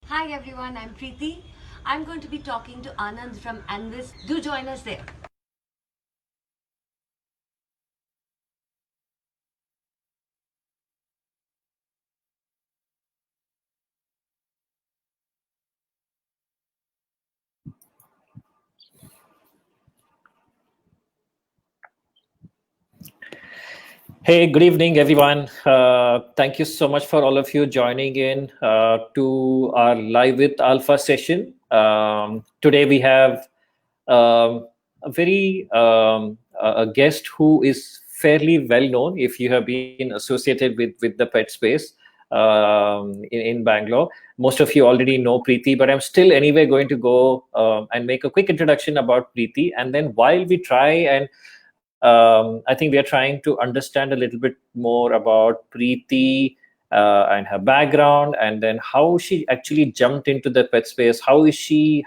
Hi everyone, I'm Preeti. I'm going to be talking to Anand from Anvis. Do join us there. Hey, good evening, everyone. Thank you so much for all of you joining in to our Live with Alpha session. Today we have a very a guest who is fairly well known if you have been associated with the pet space in Bangalore. Most of you already know Preeti, but I'm still anyway going to go and make a quick introduction about Preeti, and then while we try and I think we are trying to understand a little bit more about Preeti and her background, and then how she actually jumped into the pet space. How did she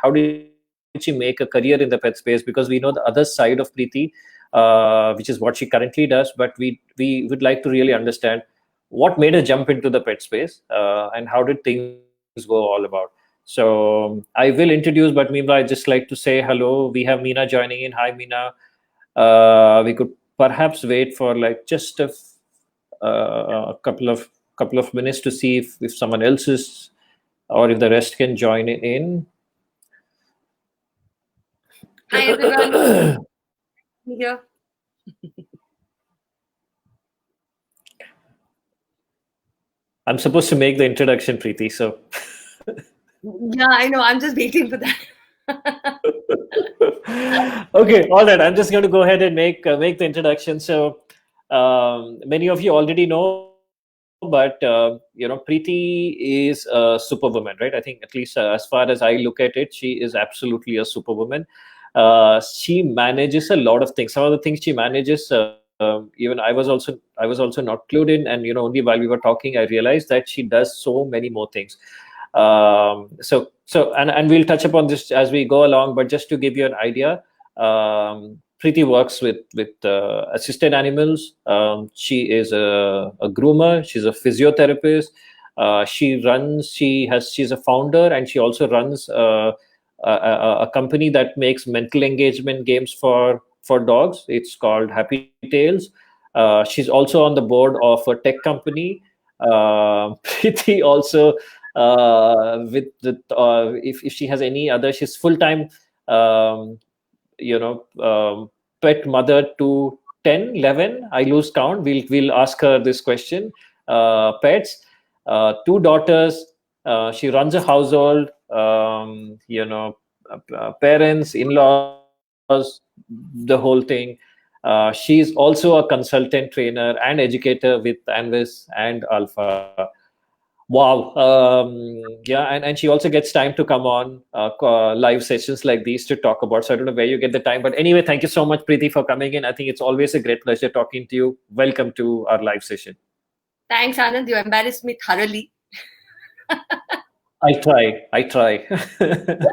make a career in the pet space? Because we know the other side of Preeti, which is what she currently does. But we would like to really understand what made her jump into the pet space and how did things go all about. So I will introduce, but meanwhile, I'd just like to say hello. We have Meena joining in. Hi, Meena. We could perhaps wait for like just a couple of minutes to see if someone else is or if the rest can join in. Hi everyone, here. I'm supposed to make the introduction, Preeti. So Yeah, I know. I'm just waiting for that. okay, all right. I'm just going to go ahead and make the introduction. So many of you already know, but Preeti is a superwoman, right? I think at least as far as I look at it, she is absolutely a superwoman. She manages a lot of things. Some of the things she manages, even I was also not clued in, and only while we were talking, I realized that she does so many more things. And we'll touch upon this as we go along. But just to give you an idea, Preeti works with assisted animals. She is a groomer. She's a physiotherapist. She's a founder, and she also runs a company that makes mental engagement games for dogs. It's called Happy Tails. She's also on the board of a tech company. Preeti also if she has any other, she's full time um, you know pet mother to 10, 11. I lose count. We'll ask her this question. Pets, two daughters. She runs a household. Parents, in-laws, the whole thing. She's also a consultant trainer and educator with Anvis and Alpha. Wow. Yeah, and she also gets time to come on live sessions like these to talk about. So I don't know where you get the time. But anyway, thank you so much, Preeti, for coming in. I think it's always a great pleasure talking to you. Welcome to our live session. Thanks, Anand. You embarrassed me thoroughly. I try. I try. But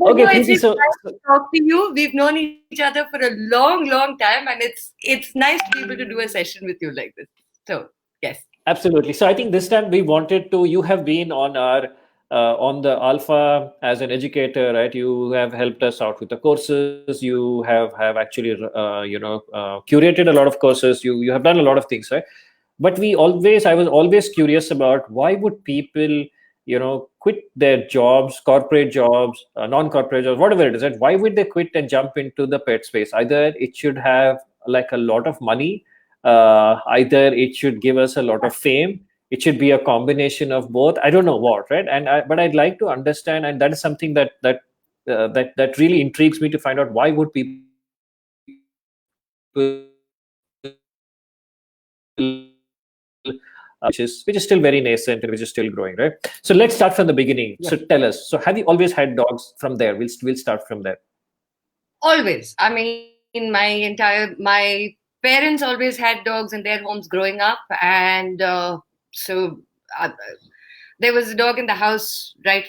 Okay, no, it's Preeti. really So, nice to talk to you. We've known each other for a long, long time, and it's nice to be able to do a session with you like this. So yes. absolutely. So I think this time we wanted to. You have been on our on the Alpha as an educator, right? You have helped us out with the courses. You have actually curated a lot of courses. You have done a lot of things, right? But I was always curious about why would people quit their jobs, corporate jobs, non-corporate jobs, whatever it is, right? Why would they quit and jump into the pet space? Either it should have like a lot of money, either it should give us a lot of fame, it should be a combination of both. I don't know what, right? But I'd like to understand, and that is something that really intrigues me to find out why would people which is still very nascent and which is still growing, right? So let's start from the beginning. Yeah. So tell us. So have you always had dogs from there? We'll start from there. Always. I mean, my parents always had dogs in their homes growing up, and so uh, there was a dog in the house right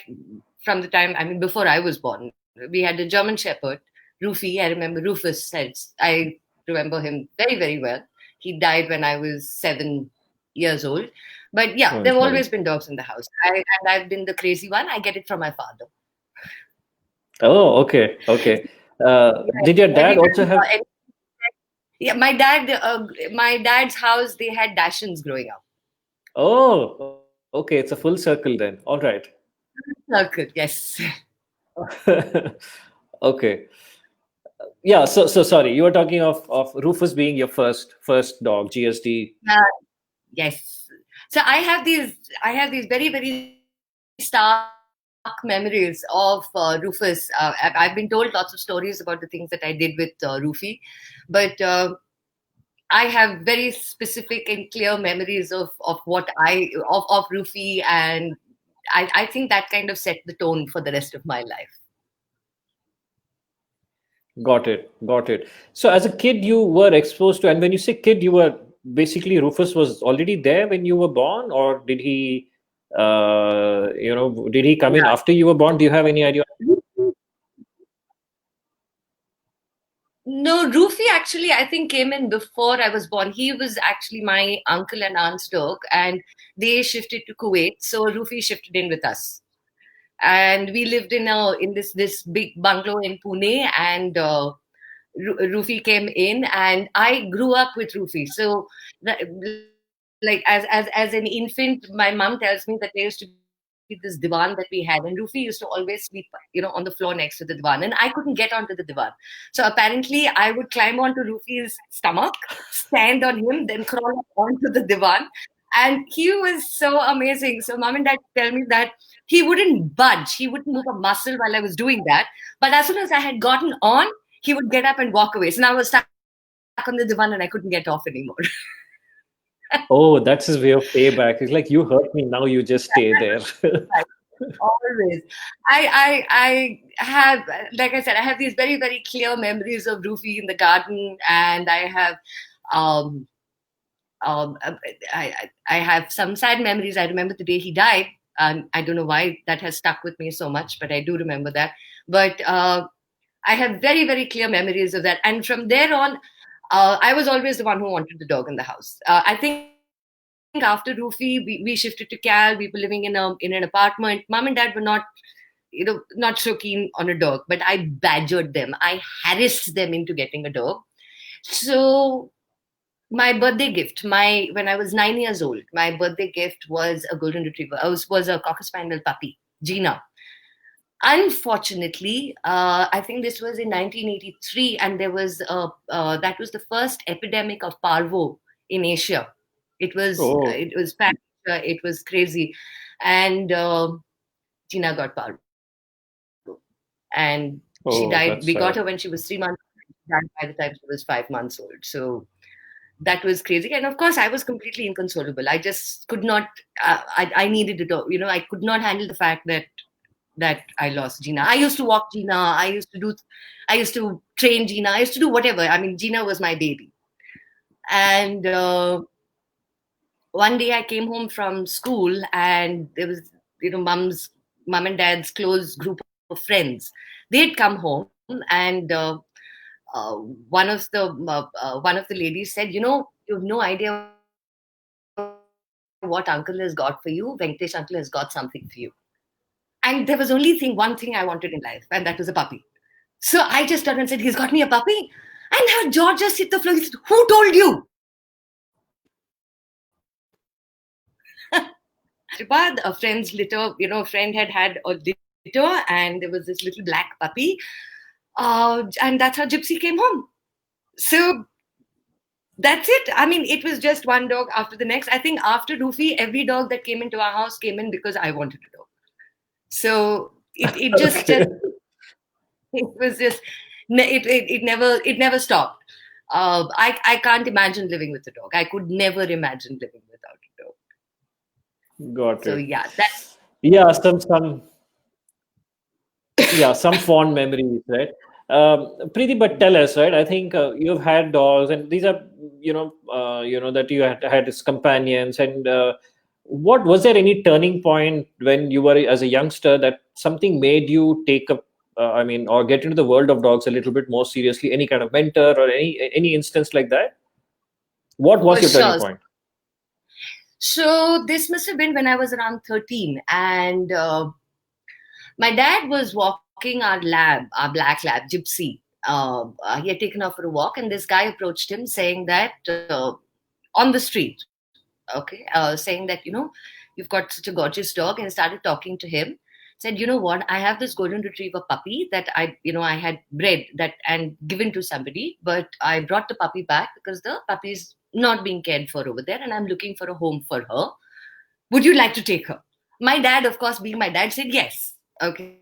from the time. I mean, before I was born, we had a German Shepherd, Rufy. I remember Rufus. I remember him very, very well. He died when I was 7 years old, But yeah, Oh, there have sorry. always been dogs in the house. And I've been the crazy one. I get it from my father. Oh, okay, okay. Yeah, Did your dad every also time, have? yeah, my dad's house, they had dachshunds growing up. Oh, okay. It's a full circle then. All right. Circle, yes. Okay. Yeah. So sorry. You were talking of Rufus being your first dog, GSD. Uh, yes. So I have these very, very stark memories of Rufus. I've been told lots of stories about the things that I did with Rufy, but I have very specific and clear memories of what of Rufy, and I think that kind of set the tone for the rest of my life. Got it. Got it. So as a kid, you were exposed to, and when you say kid, you were basically Rufus was already there when you were born, or did he, did he come in after you were born? Do you have any idea? Yeah. No, Rufy actually, I think, came in before I was born. He was actually my uncle and aunt's dog, and they shifted to Kuwait. So Rufy shifted in with us, and we lived in this big bungalow in Pune, and Rufy came in, and I grew up with Rufy. So, like as an infant, my mom tells me that there used to be this divan that we had, and Rufy used to always sleep, on the floor next to the divan, and I couldn't get onto the divan. So apparently, I would climb onto Rufy's stomach, stand on him, then crawl up onto the divan, and he was so amazing. So mom and dad tell me that he wouldn't budge, he wouldn't move a muscle while I was doing that. But as soon as I had gotten on, he would get up and walk away. So now I was stuck on the divan and I couldn't get off anymore. Oh, that's his way of payback. It's like you hurt me, now you just stay there. Always. I have, like I said, I have these very, very clear memories of Rufy in the garden, and I have, um, um, I have some sad memories. I remember the day he died. I don't know why that has stuck with me so much, but I do remember that. But I have very, very clear memories of that. And from there on, I was always the one who wanted the dog in the house. I think after Rufy, we shifted to Cal. We were living in an apartment. Mom and dad were not so keen on a dog, but I badgered them. I harassed them into getting a dog. So my birthday gift, my when I was 9 years old, my birthday gift was a golden retriever. Was a cocker spaniel puppy, Gina. Unfortunately, I think this was in 1983, and that was the first epidemic of parvo in Asia. Oh, It was pan Asia, it was crazy, and Gina got parvo, and she died. We got her oh, when she that's was 3 months. sad. She died by the time she was 5 months old. So that was crazy, and of course, I was completely inconsolable. I just could not. I needed a dog. I could not handle the fact that I lost Gina. I used to walk Gina. I used to train Gina. I used to do whatever. I mean, Gina was my baby. And one day I came home from school, and there was, mom and dad's close group of friends. They'd come home, and one of the ladies said, you have no idea what uncle has got for you. Venkatesh uncle has got something for you. And there was one thing I wanted in life, and that was a puppy. So I just turned and said, he's got me a puppy. And her jaw just hit the floor. He said, who told you? Hyderabad, a friend's litter, a friend had a litter, and there was this little black puppy. And that's how Gypsy came home. So that's it. I mean, it was just one dog after the next. I think after Rufy, every dog that came into our house came in because I wanted a dog. So it just Okay. it was just it never stopped. I can't imagine living with a dog. I could never imagine living without a dog. Got So it. yeah, that Yeah, some fond memories, right? Preeti, but tell us, right? I think you've had dogs, and these are, that you had as companions. And what was there any turning point when you were as a youngster that something made you take up, or get into the world of dogs a little bit more seriously? Any kind of mentor or any instance like that? What was for your turning sure. point? So this must have been when I was around 13, and my dad was walking our lab, our black lab, Gypsy. He had taken off for a walk, and this guy approached him saying that on the street, okay, saying that, you've got such a gorgeous dog, and started talking to him. Said, you know what? I have this golden retriever puppy that I had bred that and given to somebody, but I brought the puppy back because the puppy is not being cared for over there, and I'm looking for a home for her. Would you like to take her? My dad, of course, being my dad, said yes. Okay,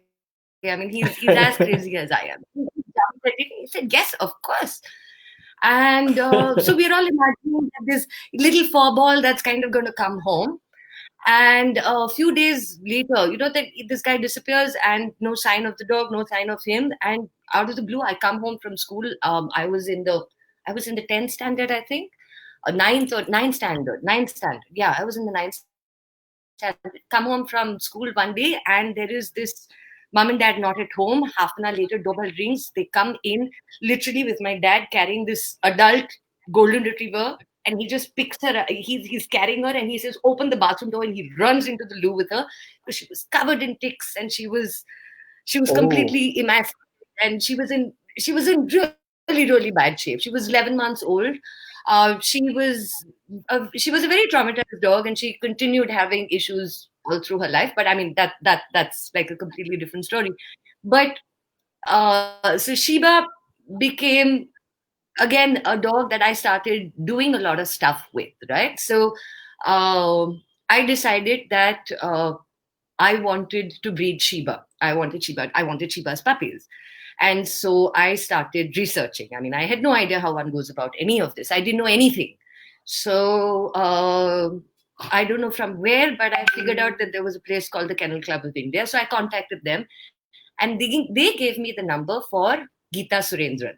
I mean, he's as crazy as I am. He jumped at it. He said yes, of course. And so we're all imagining that this little fur ball that's kind of going to come home. And a few days later, that this guy disappears, and no sign of the dog, no sign of him. And out of the blue, I come home from school. I was in the 10th standard, I think, ninth standard. Yeah, I was in the ninth standard. Come home from school one day, and there is this mom and dad not at home. Half an hour later, doorbell rings. They come in literally with my dad carrying this adult golden retriever, and he just picks her. He's carrying her, and he says, "Open the bathroom door," and he runs into the loo with her because she was covered in ticks, and she was Oh, completely emaciated, and she was in really, really bad shape. She was 11 months old. She was a very traumatized dog, and she continued having issues all through her life. But I mean, that's like a completely different story. But so Sheba became again a dog that I started doing a lot of stuff with, right? So I decided that I wanted to breed Shiba. I wanted Shiba's puppies. And so I started researching. I mean, I had no idea how one goes about any of this. I didn't know anything. So I don't know from where, but I figured out that there was a place called the Kennel Club of India. So I contacted them, and they gave me the number for Geeta Surendran.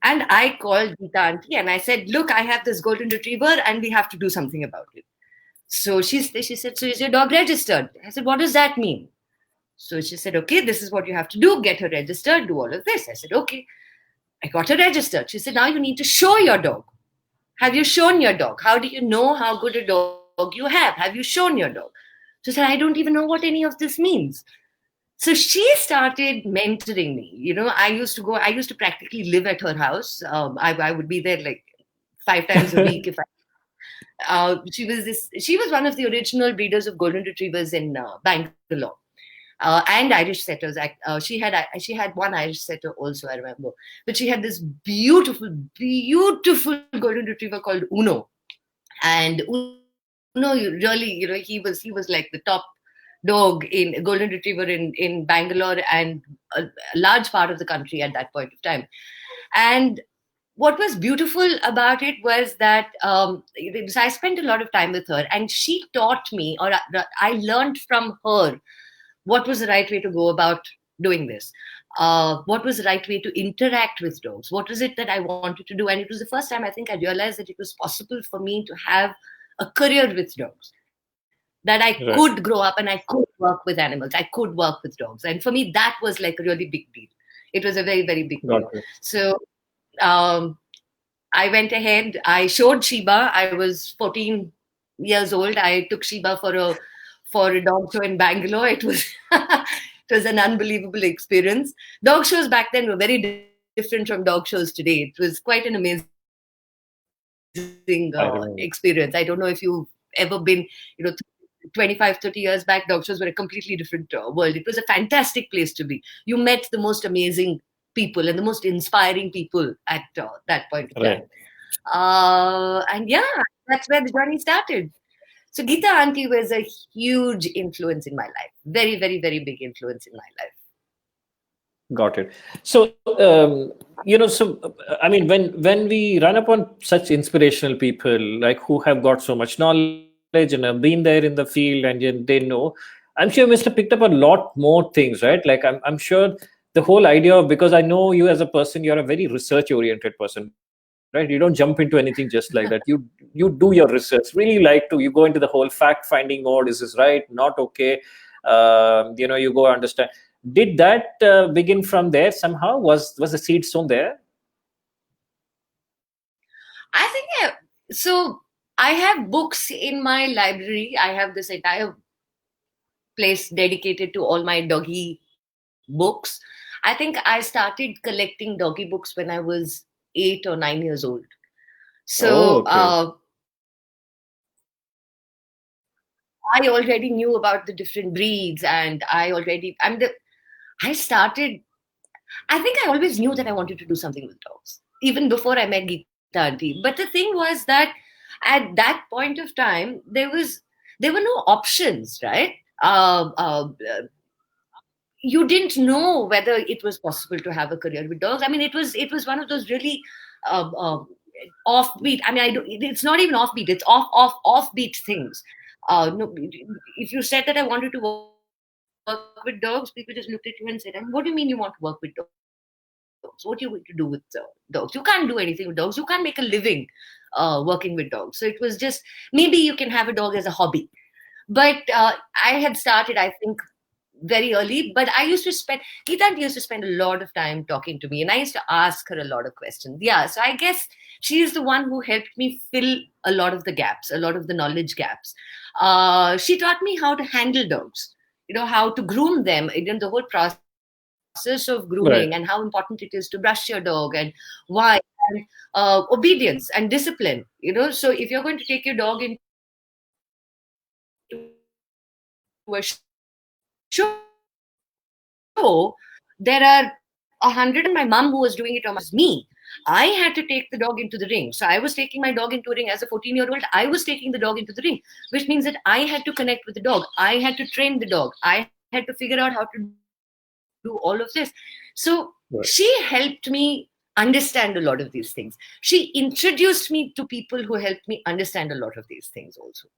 And I called Geeta auntie and I said, "Look, I have this golden retriever and we have to do something about it." So she said, "So is your dog registered?" I said, "What does that mean?" So she said, "Okay, this is what you have to do, get her registered, do all of this." I said, "Okay." I got her registered. She said, "Now you need to show your dog. Have you shown your dog? How do you know how good a dog you have? Have you shown your dog?" So I said, "I don't even know what any of this means." So she started mentoring me. I used to practically live at her house. I would be there like 5 times a week if I. She was one of the original breeders of golden retrievers in Bangalore, and Irish setters. She had one Irish setter also, I remember. But she had this beautiful, beautiful golden retriever called Uno. And Uno, he was like the top dog in golden retriever in Bangalore and a large part of the country at that point of time. And what was beautiful about it was that so I spent a lot of time with her, and she taught me, or I learned from her what was the right way to go about doing this. What was the right way to interact with dogs? What was it that I wanted to do? And it was the first time I think I realized that it was possible for me to have a career with dogs, that I could grow up right. and I could work with animals. I could work with dogs. And for me, that was like a really big deal. It was a very, very big deal. Got it. So um, I went ahead. I showed Sheba. I was 14 years old. I took Sheba for a dog show in Bangalore. It was it was an unbelievable experience. Dog shows back then were very different from dog shows today. It was quite an amazing experience. I don't know if you've I remember. ever been, 25, 30 years back, dog shows were a completely different world. It was a fantastic place to be. You met the most amazing people and the most inspiring people at that point of time. Right. And yeah, that's where the journey started. So Geeta auntie was a huge influence in my life. Very, very, very big influence in my life. Got it. So, I mean, when we run upon such inspirational people like who have got so much knowledge and have been there in the field and they know, I'm sure you must have picked up a lot more things, right? Like I'm sure the whole idea of, because I know you as a person, you're a very research oriented person, right? You don't jump into anything just like that. You do your research. Really like to you go into the whole fact finding mode. Is this right? Not okay? You go understand. Did that begin from there somehow? Was the seed sown there? I think so. I have books in my library. I have this entire place dedicated to all my doggy books. I think I started collecting doggy books when I was 8 or 9 years old. So Oh, okay. I already knew about the different breeds, and I started. I think I always knew that I wanted to do something with dogs, even before I met Geeta Auntie. But the thing was that at that point of time, there were no options, right? You didn't know whether it was possible to have a career with dogs. I mean, it was one of those really uh, uh, offbeat. I mean, I don't, it's not even offbeat. It's offbeat things. No, if you said that I wanted to work with dogs, people just looked at you and said, "And what do you mean you want to work with dogs? What are you going to do with dogs? You can't do anything with dogs. You can't make a living working with dogs." So it was just, maybe you can have a dog as a hobby. But I had started, I think, very early. But I used to spend, Geeta auntie used to spend a lot of time talking to me, and I used to ask her a lot of questions. Yeah, so I guess she is the one who helped me fill a lot of the gaps, a lot of the knowledge gaps. She taught me how to handle dogs, how to groom them, the whole process of grooming, and how important it is to Right. brush your dog, and why, and obedience and discipline. So if you're going to take your dog into a show, there are 100 and my mom who was doing it on my own versus me. I had to take the dog into the ring. So I was taking my dog into a ring as a 14-year-old. I was taking the dog into the ring, which means that I had to connect with the dog. I had to train the dog. I had to figure out how to do all of this. So she helped me Right. understand a lot of these things. She introduced me to people who helped me understand a lot of these things also.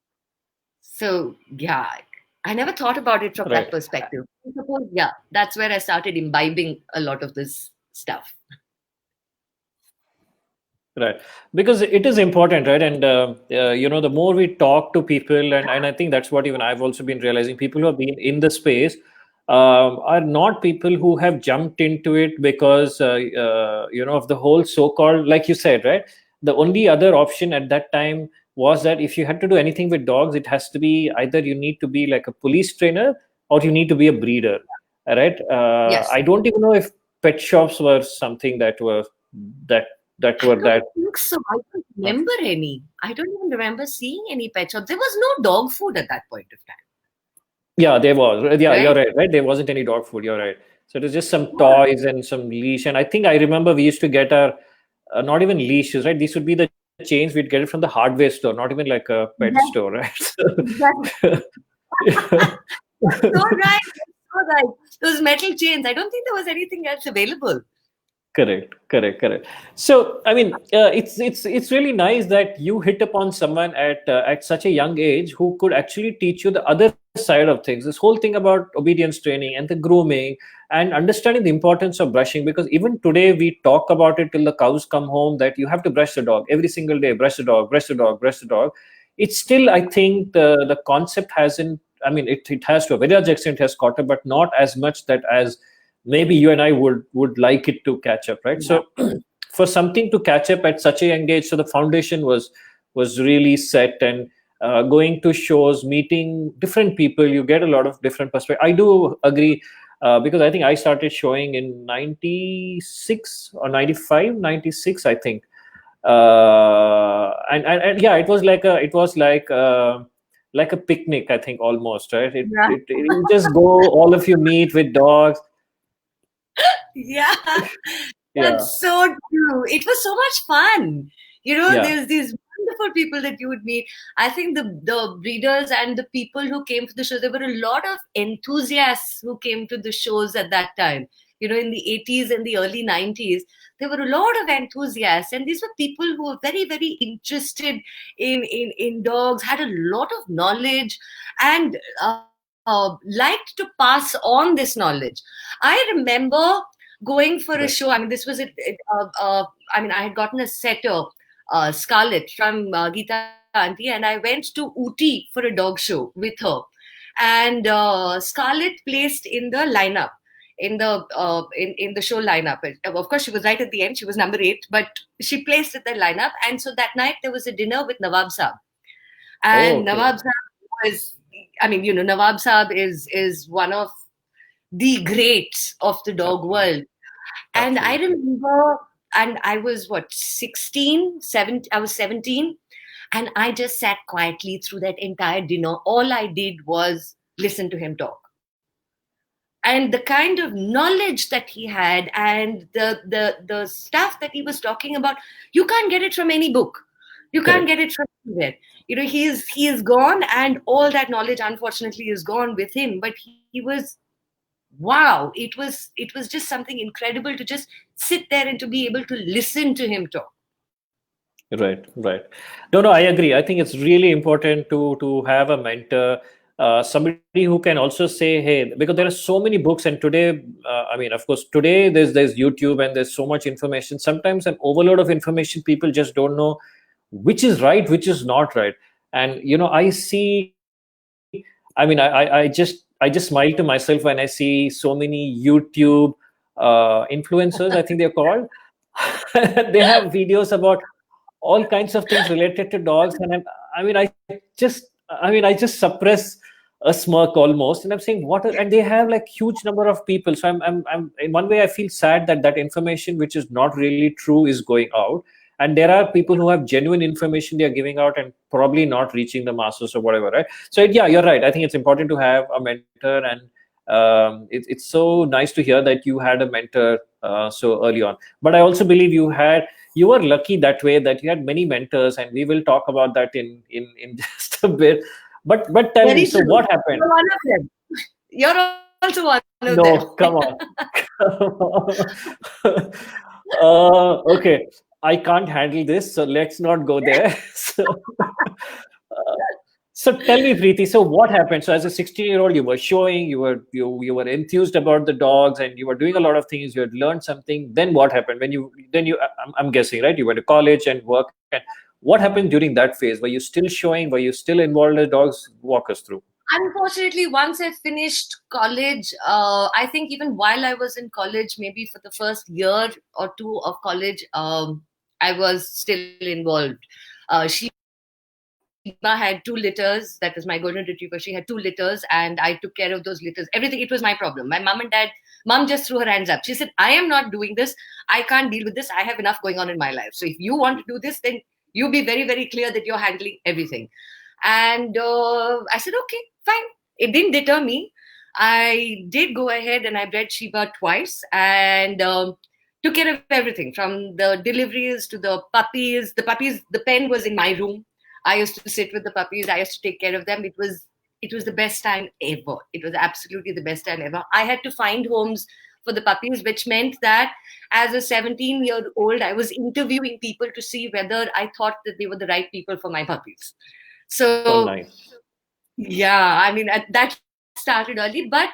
So, yeah, I never thought about it from that perspective. Right. Suppose, yeah, that's where I started imbibing a lot of this stuff. Right, because it is important, right? And the more we talk to people, and I think that's what even I've also been realizing. People who have been in the space are not people who have jumped into it because of the whole so-called, like you said, right? The only other option at that time was that if you had to do anything with dogs, it has to be either you need to be like a police trainer or you need to be a breeder, right? Yes. I don't even know if pet shops were something that that I were don't that think so. I don't uh, remember any. I don't even remember seeing any pet shop. There was no dog food at that point of time, yeah, there was. Yeah, you're right? right. There wasn't any dog food. You're right. So it was just some Yeah. toys and some leash. And I think I remember we used to get our not even leashes, right? These would be the chains. We'd get it from the hardware store, not even like a pet store, Yes, right? exactly. That's so right. That's so right. Those metal chains. I don't think there was anything else available. Correct. So, I mean, it's really nice that you hit upon someone at such a young age who could actually teach you the other side of things. This whole thing about obedience training and the grooming and understanding the importance of brushing. Because even today we talk about it till the cows come home that you have to brush the dog every single day. Brush the dog, brush the dog, brush the dog. It's still, I think, the concept hasn't. I mean, it has to a very large extent has caught up, but not as much that as maybe you and I would like it to catch up, right? Yeah. So for something to catch up at such a young age, so the foundation was really set, and going to shows, meeting different people, you get a lot of different perspective. I do agree, because I think I started showing in 96 or 95, 96, I think. And yeah, it was like a picnic, I think, almost, right? Yeah. You just go, all of you meet with dogs. Yeah. Yeah, That's so true. It was so much fun. yeah, There's these wonderful people that you would meet. I think the breeders and the people who came to the show, there were a lot of enthusiasts who came to the shows at that time. In the 80s and the early 90s, there were a lot of enthusiasts, and these were people who were very, very interested in dogs, had a lot of knowledge, and liked to pass on this knowledge. I remember going for a show. I right. mean, this was I mean, I had gotten a setter, Scarlett from Geeta Auntie, and I went to Ooty for a dog show with her. And Scarlett placed in the lineup, in the show lineup. Of course, she was right at the end. She was number 8, but she placed at the lineup. And so that night there was a dinner with Nawab Saab. And Oh, Nawab okay. Saab was, I mean, Nawab Saab is one of the greats of the dog Absolutely. world. And I Absolutely. remember, and I was what, 16, 17, I was 17. And I just sat quietly through that entire dinner. All I did was listen to him talk. And the kind of knowledge that he had and the stuff that he was talking about, you can't get it from any book. You can't Correct. get it from anywhere. He is gone, and all that knowledge unfortunately is gone with him. But he was, wow, it was just something incredible to just sit there and to be able to listen to him talk. Right, right. No, no, I agree. I think it's really important to have a mentor, somebody who can also say, hey, because there are so many books, and today, I mean, of course, today there's YouTube and there's so much information. Sometimes an overload of information, people just don't know which is right, which is not right. And I see. I mean, I just smile to myself when I see so many YouTube influencers. I think they're called. They have videos about all kinds of things related to dogs, and I mean, I just suppress a smirk almost, and I'm saying what, and they have like huge number of people. So I'm in one way I feel sad that that information which is not really true is going out, and there are people who have genuine information they are giving out and probably not reaching the masses or whatever, right? So yeah, you're right. I think it's important to have a mentor, and it's so nice to hear that you had a mentor so early on. But I also believe you were lucky that way, that you had many mentors, and we will talk about that in just a bit. But tell me, Very so true. what happened? You're one of them. You're also one of them. No, come on. Okay, I can't handle this, so let's not go there. So tell me, Preeti, so what happened? So as a 16-year-old, you were showing, you were enthused about the dogs, and you were doing a lot of things. You had learned something. Then what happened? I'm guessing, right? You went to college and work. And what happened during that phase? Were you still showing? Were you still involved in dogs? Walk us through. Unfortunately, once I finished college, I think even while I was in college, maybe for the first year or two of college, I was still involved. Sheba had two litters. That was my golden retriever. She had two litters, and I took care of those litters. Everything. It was my problem. Mom just threw her hands up. She said, "I am not doing this. I can't deal with this. I have enough going on in my life. So if you want to do this, then you be very, very clear that you're handling everything." And I said, okay, fine. It didn't deter me. I did go ahead and I bred Sheba twice, and took care of everything from the deliveries to the puppies. The pen was in my room. I used to sit with the puppies. I used to take care of them. It was the best time ever. It was absolutely the best time ever. I had to find homes for the puppies, which meant that as a 17-year-old, I was interviewing people to see whether I thought that they were the right people for my puppies. Oh, So nice. yeah, I mean that started early, but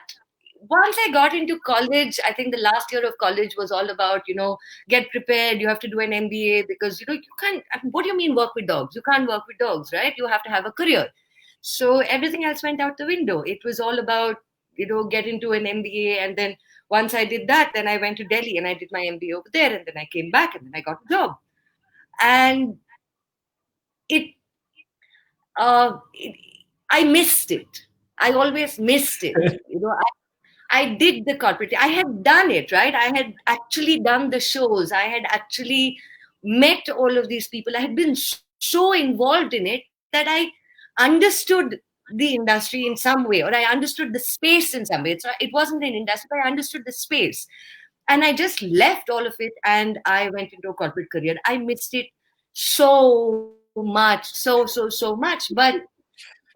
once I got into college, I think the last year of college was all about, get prepared. You have to do an MBA because you can't. I mean, what do you mean work with dogs? You can't work with dogs, right? You have to have a career. So everything else went out the window. It was all about get into an MBA, and then once I did that, then I went to Delhi and I did my MBA over there, and then I came back and then I got a job, and it it, I missed it. I always missed it. I did the corporate. I had done it, right? I had actually done the shows. I had actually met all of these people. I had been so involved in it that I understood the industry in some way, or I understood the space in some way. It wasn't an industry, but I understood the space. And I just left all of it and I went into a corporate career. I missed it so much, so much. But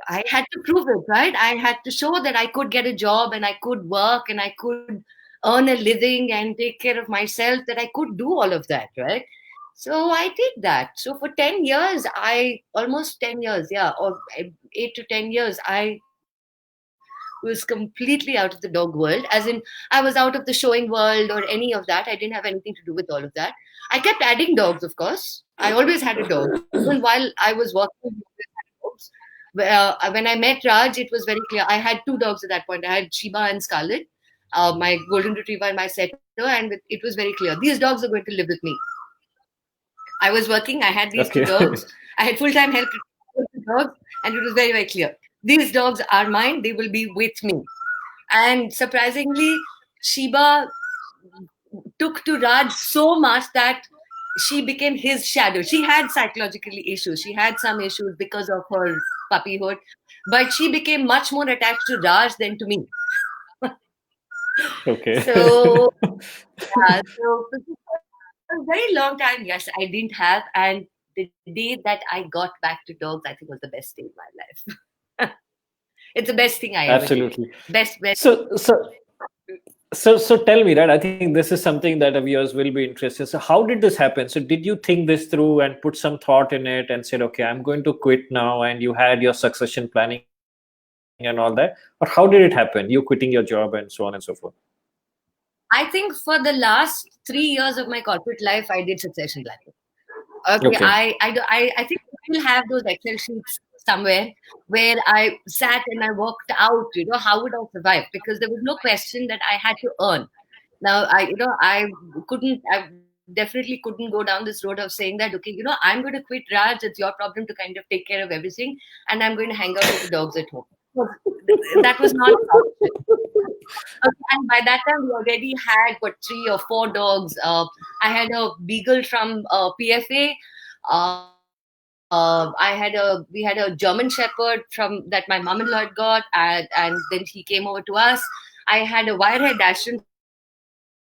I had to prove it, right? I had to show that I could get a job and I could work and I could earn a living and take care of myself, that I could do all of that, right? So I did that. So for 10 years, almost 10 years, yeah, or 8 to 10 years, I was completely out of the dog world. As in, I was out of the showing world or any of that. I didn't have anything to do with all of that. I kept adding dogs, of course. I always had a dog. Even while I was working, I always had dogs. When I met Raj, it was very clear. I had two dogs at that point. I had Sheba and Scarlet, my golden retriever and my setter, and it was very clear. These dogs are going to live with me. I was working. I had these two Okay. dogs. I had full-time help. the dogs, and it was very, very clear. These dogs are mine. They will be with me. And surprisingly, Sheba took to Raj so much that she became his shadow. She had psychologically issues. She had some issues because of her puppyhood, but she became much more attached to Raj than to me. Okay. So, so for a very long time, yes, I didn't have. And the day that I got back to dogs, I think was the best day of my life. It's the best thing I ever did. Absolutely. Best, best. So tell me, right? I think this is something that our viewers will be interested. So how did this happen? So did you think this through and put some thought in it and said, okay, I'm going to quit now, and you had your succession planning and all that? Or how did it happen? You quitting your job and so on and so forth? I think for the last 3 years of my corporate life, I did succession planning. Okay, Okay. I think I still have those Excel sheets somewhere where I sat and I worked out, how would I survive? Because there was no question that I had to earn. Now, I definitely couldn't go down this road of saying that, okay, I'm going to quit Raj, it's your problem to kind of take care of everything, and I'm going to hang out with the dogs at home. That was not an option. Okay, and by that time, we already had what 3 or 4 dogs. I had a beagle from PFA. We had a German Shepherd from that my mom-in-law had got, and then he came over to us. I had a wirehead Dachshund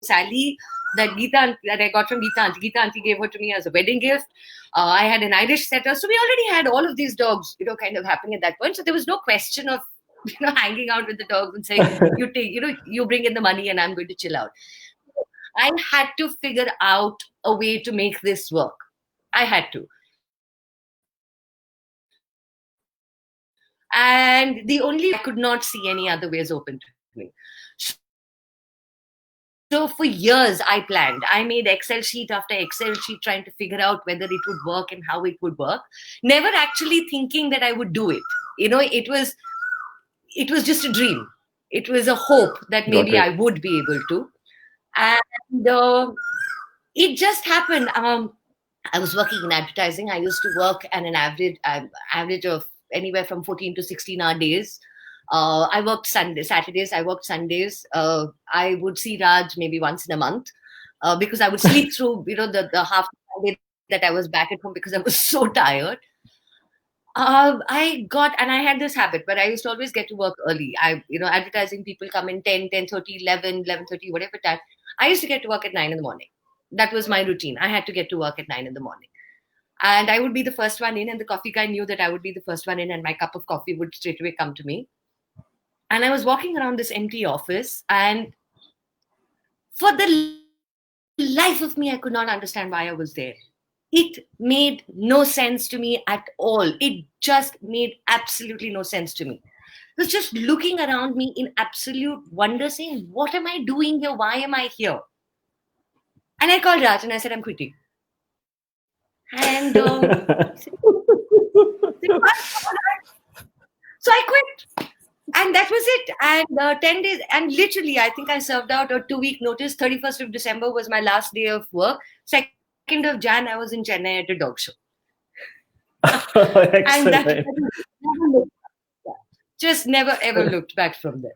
Sally that I got from Geeta Auntie. Geeta Auntie gave her to me as a wedding gift. I had an Irish setter, so we already had all of these dogs, kind of happening at that point. So there was no question of hanging out with the dogs and saying, you take, you bring in the money and I'm going to chill out. I had to figure out a way to make this work. I had to. And the only I could not see any other ways open to me. So for years I planned. I made Excel sheet after Excel sheet trying to figure out whether it would work and how it would work. Never actually thinking that I would do it. It was just a dream. It was a hope that Got maybe I it. would be able to. And it just happened. I was working in advertising. I used to work at an average of anywhere from 14 to 16-hour days. I worked Saturdays. I worked Sundays. I would see Raj maybe once in a month because I would sleep through, the half day that I was back at home because I was so tired. And I had this habit, but I used to always get to work early. Advertising people come in 10, 10:30, 11, 11:30, whatever time. I used to get to work at 9 in the morning. That was my routine. I had to get to work at 9 in the morning. And I would be the first one in, and the coffee guy knew that I would be the first one in, and my cup of coffee would straight away come to me. And I was walking around this empty office, and for the life of me, I could not understand why I was there. It made no sense to me at all. It just made absolutely no sense to me. I was just looking around me in absolute wonder, saying, what am I doing here? Why am I here? And I called Raj and I said, I'm quitting. And so I quit. And that was it. And 10 days, and literally, I think I served out a 2-week notice. 31st of December was my last day of work. 2nd of Jan, I was in Chennai at a dog show. And Excellent. just never ever looked back from there.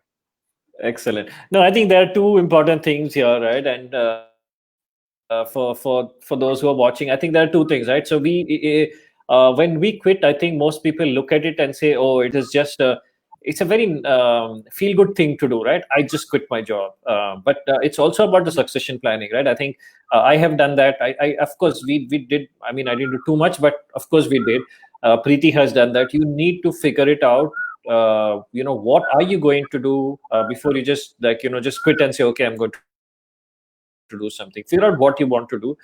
Excellent. No, I think there are two important things here, right? And for those who are watching, I think there are two things, right? So when we quit, I think most people look at it and say, "Oh, it is just it's a very feel good thing to do, right? I just quit my job." But it's also about the succession planning, right? I think I have done that. I of course we did. I mean, I didn't do too much, but of course we did. Preeti has done that. You need to figure it out. What are you going to do before you just just quit and say, okay, I'm going to do something. Figure out what you want to do.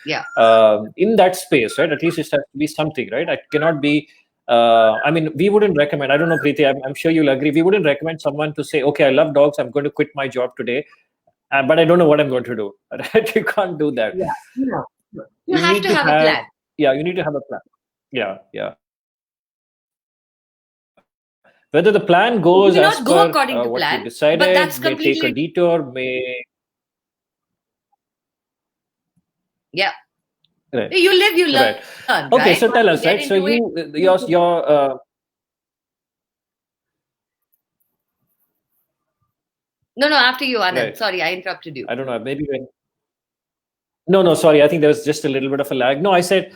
In that space, right? At least it has to be something, right? I cannot be I mean, we wouldn't recommend, I don't know, Preeti, I'm sure you'll agree, we wouldn't recommend someone to say, okay, I love dogs, I'm going to quit my job today, but I don't know what I'm going to do. Right? You can't do that. Yeah. No. You You have need to to have a have, plan. yeah, you need to have a plan. Yeah. Whether the plan goes as per It may what you not go according to decided, plan, may but take a that's detour, completely, yeah. right. You live, you Right. learn, right? Okay, so Once tell you us, get right? So into it, your No, after you, Anand. Right. Sorry, I interrupted you. I don't know. Maybe when. No, sorry. I think there was just a little bit of a lag. No, I said,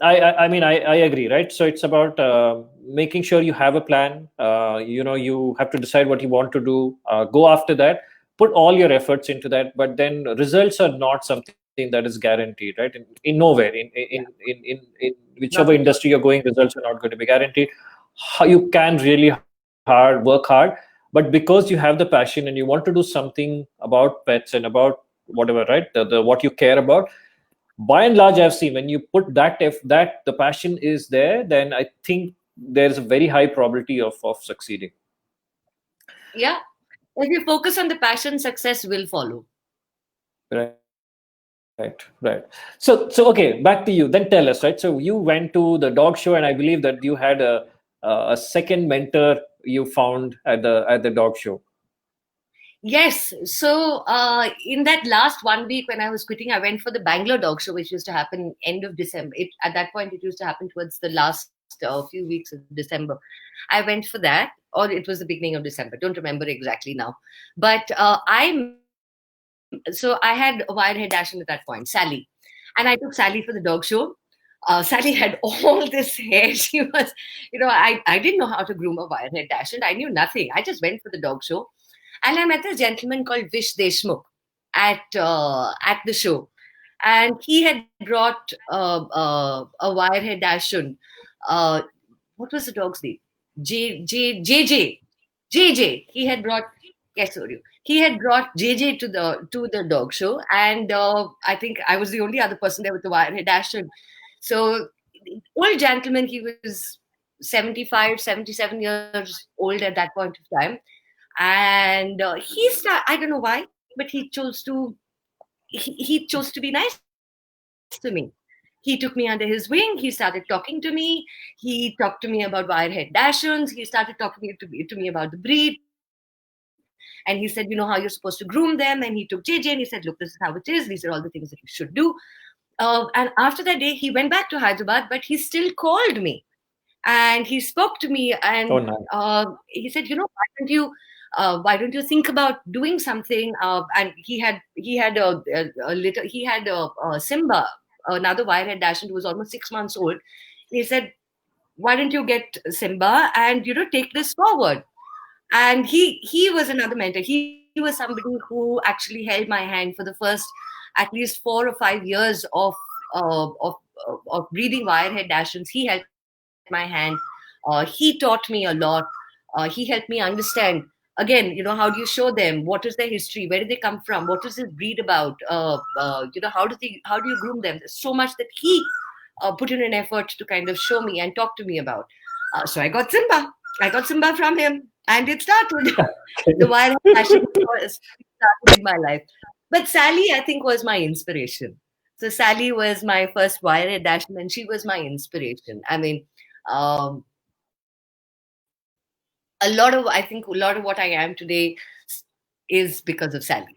I mean, I agree, right? So it's about making sure you have a plan. You have to decide what you want to do. Go after that. Put all your efforts into that. But then results are not something that is guaranteed, right? In nowhere, in whichever Not at industry all. you're going, results are not going to be guaranteed. You can really work hard, but because you have the passion and you want to do something about pets and about whatever, right? The what you care about, by and large, I've seen when you put that, if that the passion is there, then I think there's a very high probability of succeeding. Yeah. If you focus on the passion, success will follow. Right. So okay, back to you. Then tell us, right? So you went to the dog show, and I believe that you had a second mentor you found at the dog show. Yes. So in that last 1 week when I was quitting, I went for the Bangalore Dog Show, which used to happen end of December. At that point, it used to happen towards the last few weeks of December. I went for that, or it was the beginning of December. Don't remember exactly now. But so I had a wirehead Dachshund at that point, Sally, and I took Sally for the dog show. Sally had all this hair. She was, I didn't know how to groom a wirehead Dachshund. I knew nothing. I just went for the dog show. And I met this gentleman called Vish Deshmukh at the show, and he had brought a wirehead Dachshund. Uh, what was the dog's name? JJ. He had brought. Yes, sorry. He had brought JJ to the dog show, and I think I was the only other person there with the wirehead Dachshund. So, old gentleman, he was 75, 77 years old at that point of time, and I don't know why, but he chose to be nice to me. He took me under his wing. He started talking to me. He talked to me about wirehead Dachshunds. He started talking to me about the breed. And he said, you know how you're supposed to groom them. And he took JJ and he said, look, this is how it is. These are all the things that you should do. And after that day, he went back to Hyderabad, but he still called me. And he spoke to me, and Oh, nice. he said, why don't you think about doing something? And he had a Simba, another wirehead Dachshund who was almost 6 months old. He said, why don't you get Simba and take this forward? And he was another mentor. He was somebody who actually held my hand for the first at least 4 or 5 years of breeding wirehead Dachshunds. He held my hand. He taught me a lot. He helped me understand, again, how do you show them, what is their history, where did they come from, what is this breed about, how do you groom them. There's so much that he put in an effort to kind of show me and talk to me about. So I got Simba from him, and it started. The wild passion started in my life. But Sally, I think, was my inspiration. So Sally was my first wired Dachshund, and she was my inspiration. I mean, um, I think a lot of what I am today is because of Sally.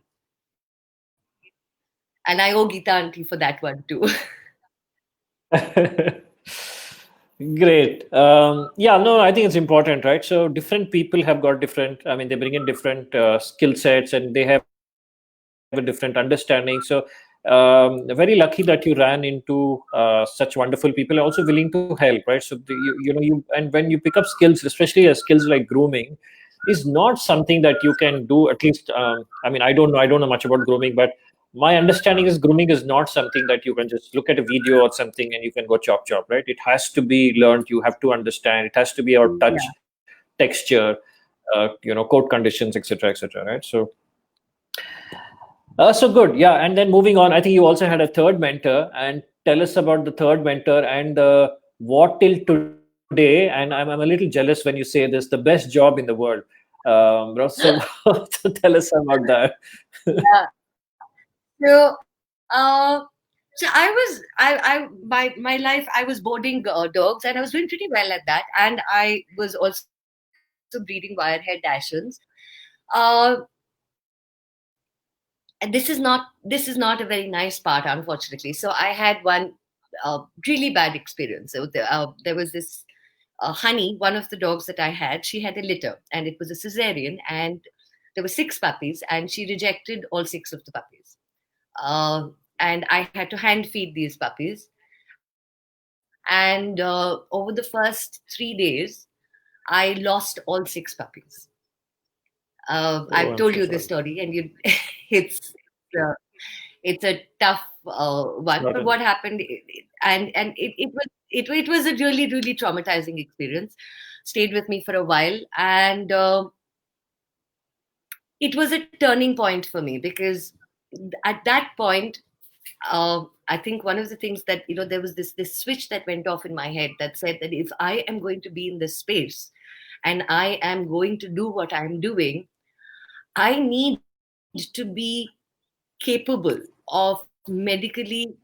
And I owe Geeta Auntie for that one too. Great. Yeah, no, I think it's important, right? So different people have got different, I mean, they bring in different skill sets and they have a different understanding. So very lucky that you ran into such wonderful people and also willing to help, right? So and when you pick up skills, especially skills like grooming, is not something that you can do. At least, I mean, I don't know much about grooming, but my understanding is grooming is not something that you can just look at a video or something and you can go chop chop, right? It has to be learned. You have to understand. It has to be our touch, Yeah. texture, coat conditions, etc., etc., right? So good, yeah. And then moving on, I think you also had a third mentor, and tell us about the third mentor and what till today. And I'm a little jealous when you say this, the best job in the world. Bro, so, so tell us about that. Yeah. So I was my life I was boarding dogs, and I was doing pretty well at that, and I was also breeding wirehead Dachshunds. Uh, and this is not a very nice part, unfortunately. So I had one really bad experience. So there was this Honey, one of the dogs that I had. She had a litter, and it was a cesarean, and There were 6 puppies, and she rejected all 6 of the puppies. And I had to hand feed these puppies. And over the first 3 days, I lost all 6 puppies. I've Oh, I'm told so you this sorry. story, and it's uh, it's a tough one. But what Certainly. happened, and it was a really traumatizing experience. Stayed with me for a while, and it was a turning point for me, because at that point, I think one of the things that, there was this switch that went off in my head that said that if I am going to be in this space and I am going to do what I'm doing, I need to be capable of medically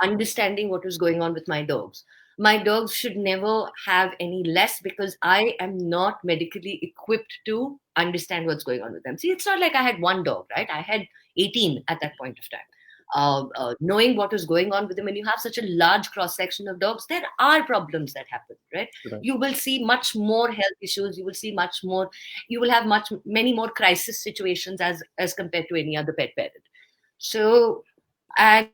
understanding what is going on with my dogs. My dogs should never have any less, because I am not medically equipped to understand what's going on with them. See, it's not like I had one dog, right? I had 18 at that point of time. Knowing what is going on with them, when you have such a large cross section of dogs, there are problems that happen, right? Right. You will see much more health issues. You will see much more. You will have many more crisis situations as compared to any other pet parent. So, and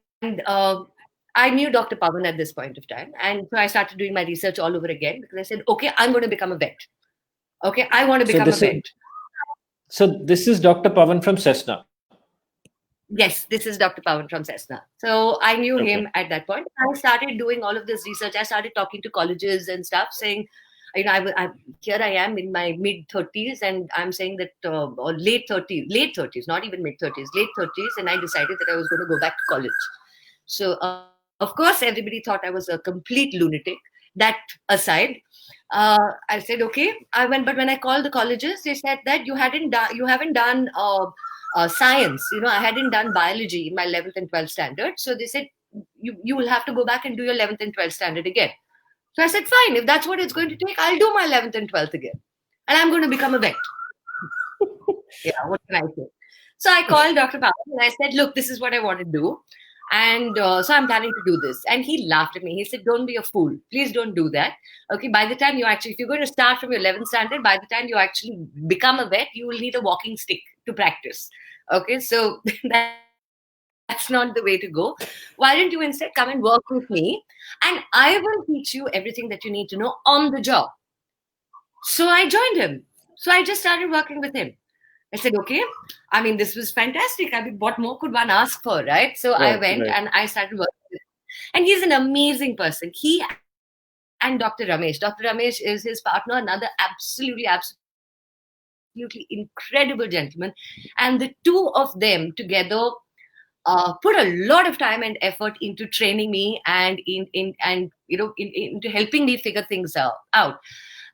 I knew Dr. Pavan at this point of time. And so I started doing my research all over again, because I said, okay, I'm going to become a vet. Okay, I want to So become a this is vet. Dr. Pavan from Cessna. Yes, this is Dr. Pavan from Cessna. So I knew Okay. him at that point. I started doing all of this research. I started talking to colleges and stuff, saying, here I am in my mid 30s, and I'm saying that, or late 30s, not even mid 30s, late 30s, and I decided that I was going to go back to college. So, of course, everybody thought I was a complete lunatic. That aside, I said, okay. But when I called the colleges, they said that you haven't done science. I hadn't done biology in my 11th and 12th standard. So they said, you will have to go back and do your 11th and 12th standard again. So I said, fine, if that's what it's going to take, I'll do my 11th and 12th again. And I'm going to become a vet. Yeah, what can I say? So I called Dr. Pawan and I said, look, this is what I want to do. And so I'm planning to do this. And he laughed at me. He said, don't be a fool. Please don't do that. Okay, by the time if you're going to start from your 11th standard, by the time you actually become a vet, you will need a walking stick to practice. Okay, so that's not the way to go. Why don't you instead come and work with me? And I will teach you everything that you need to know on the job. So I joined him. So I just started working with him. I said, okay. I mean, this was fantastic. I mean, what more could one ask for, right? So I Right. went Right. and I started working with him. And he's an amazing person. He and Dr. Ramesh. Dr. Ramesh is his partner, another absolutely incredible gentleman. And the two of them together put a lot of time and effort into training me and into helping me figure things out.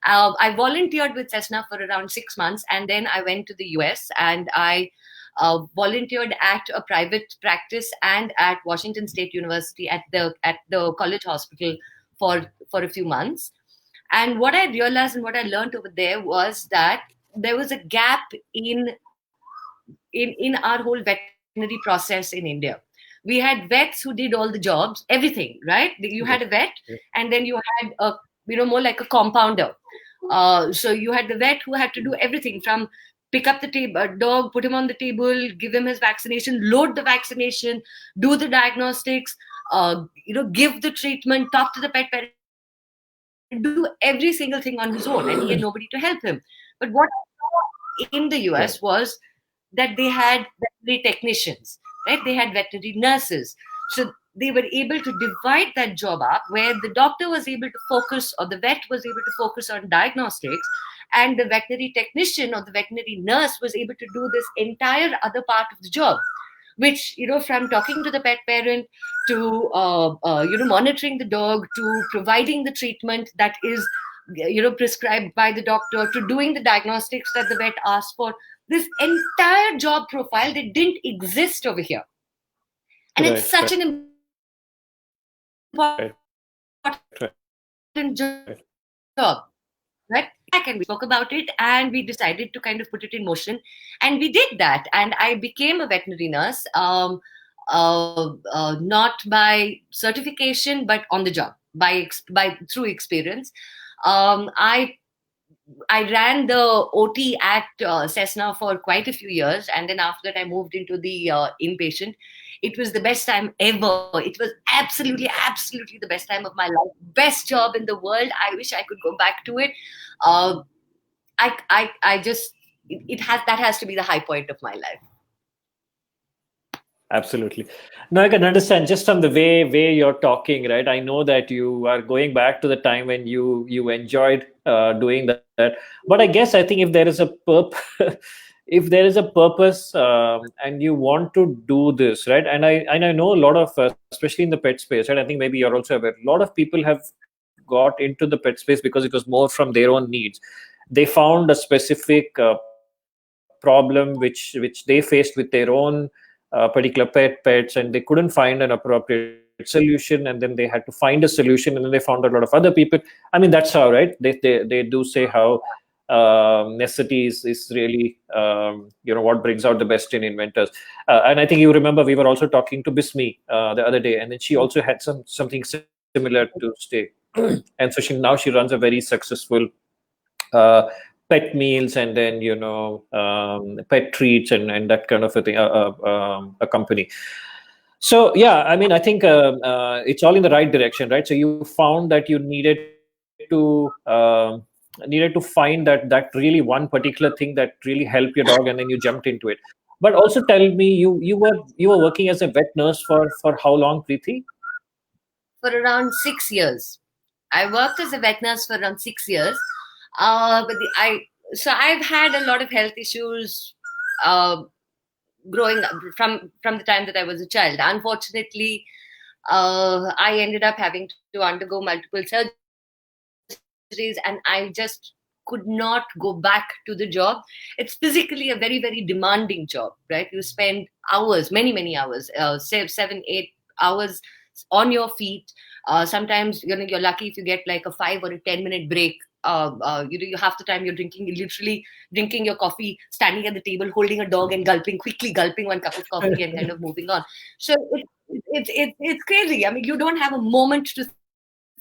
I volunteered with Cessna for around 6 months, and then I went to the US and I volunteered at a private practice and at Washington State University at the college hospital for a few months. And what I realized and what I learned over there was that there was a gap in our whole veterinary process in India. We had vets who did all the jobs, everything, right? You had a Yes. vet, Yes. and then you had more like a compounder. So you had the vet who had to do everything from pick up the dog, put him on the table, give him his vaccination, load the vaccination, do the diagnostics, give the treatment, talk to the pet parent, do every single thing on his own, and he had nobody to help him. But what I saw in the US was Right. that they had veterinary technicians, right? They had veterinary nurses. So they were able to divide that job up, where the doctor was able to focus, or the vet was able to focus on diagnostics, and the veterinary technician or the veterinary nurse was able to do this entire other part of the job. Which, from talking to the pet parent to monitoring the dog, to providing the treatment that is prescribed by the doctor, to doing the diagnostics that the vet asked for, this entire job profile that didn't exist over here. And it's Right. such Right. an important job, right? Right. Right. Back, and we spoke about it, and we decided to kind of put it in motion, and we did that. And I became a veterinary nurse, not by certification, but on the job, by through experience. I I ran the OT at Cessna for quite a few years, and then after that, I moved into the inpatient. It was the best time ever. It was absolutely the best time of my life. Best job in the world. I wish I could go back to it. Uh, I just it has that has to be the high point of my life. Absolutely. No, I can understand just from the way you're talking, right? I know that you are going back to the time when you enjoyed doing that. But I guess I think if there is a if there is a purpose and you want to do this, right? And I know a lot of, especially in the pet space, right? I think maybe you're also aware. A lot of people have got into the pet space because it was more from their own needs. They found a specific problem which they faced with their own particular pets, and they couldn't find an appropriate solution, and then they had to find a solution, and then they found a lot of other people. I mean, that's how, right? They do say how necessity is really what brings out the best in inventors. And I think you remember we were also talking to Bismi the other day, and then she also had something similar to stay. And so now she runs a very successful uh, pet meals, and then pet treats, and that kind of a thing, a company. So yeah, I mean, I think it's all in the right direction, right? So you found that you needed to find that really one particular thing that really helped your dog, and then you jumped into it. But also tell me, you were working as a vet nurse for how long, Preeti? For around 6 years. I worked as a vet nurse for around 6 years. But I've had a lot of health issues uh, growing up from the time that I was a child. Unfortunately, I ended up having to undergo multiple surgeries, and I just could not go back to the job. It's physically a very demanding job, right? You spend hours, many hours, say 7-8 hours on your feet. Sometimes you're lucky if you get like a 5 or a 10 minute break. You half the time you're literally drinking your coffee, standing at the table, holding a dog and quickly gulping one cup of coffee and kind of moving on. So it's crazy. I mean, you don't have a moment to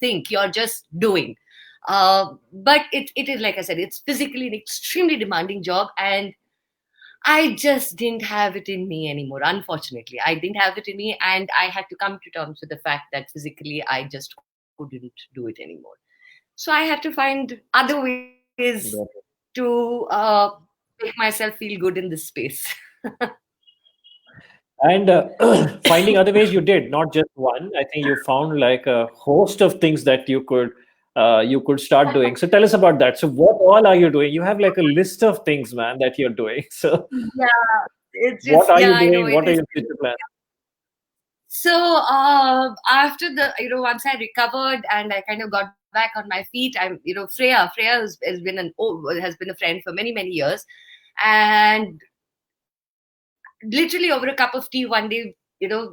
think. You're just doing. But it is, like I said, it's physically an extremely demanding job, and I just didn't have it in me anymore. Unfortunately, I didn't have it in me, and I had to come to terms with the fact that physically I just couldn't do it anymore. So I had to find other ways to make myself feel good in this space. And finding other ways, you did not just one. I think you found like a host of things that you could start doing. So tell us about that. So what all are you doing? You have like a list of things, man, that you're doing. So Yeah, it's what just, are yeah, you I know doing? it What are is. your future plans? So after once I recovered and I kind of got back on my feet, Freya has been a friend for many years, and literally over a cup of tea one day,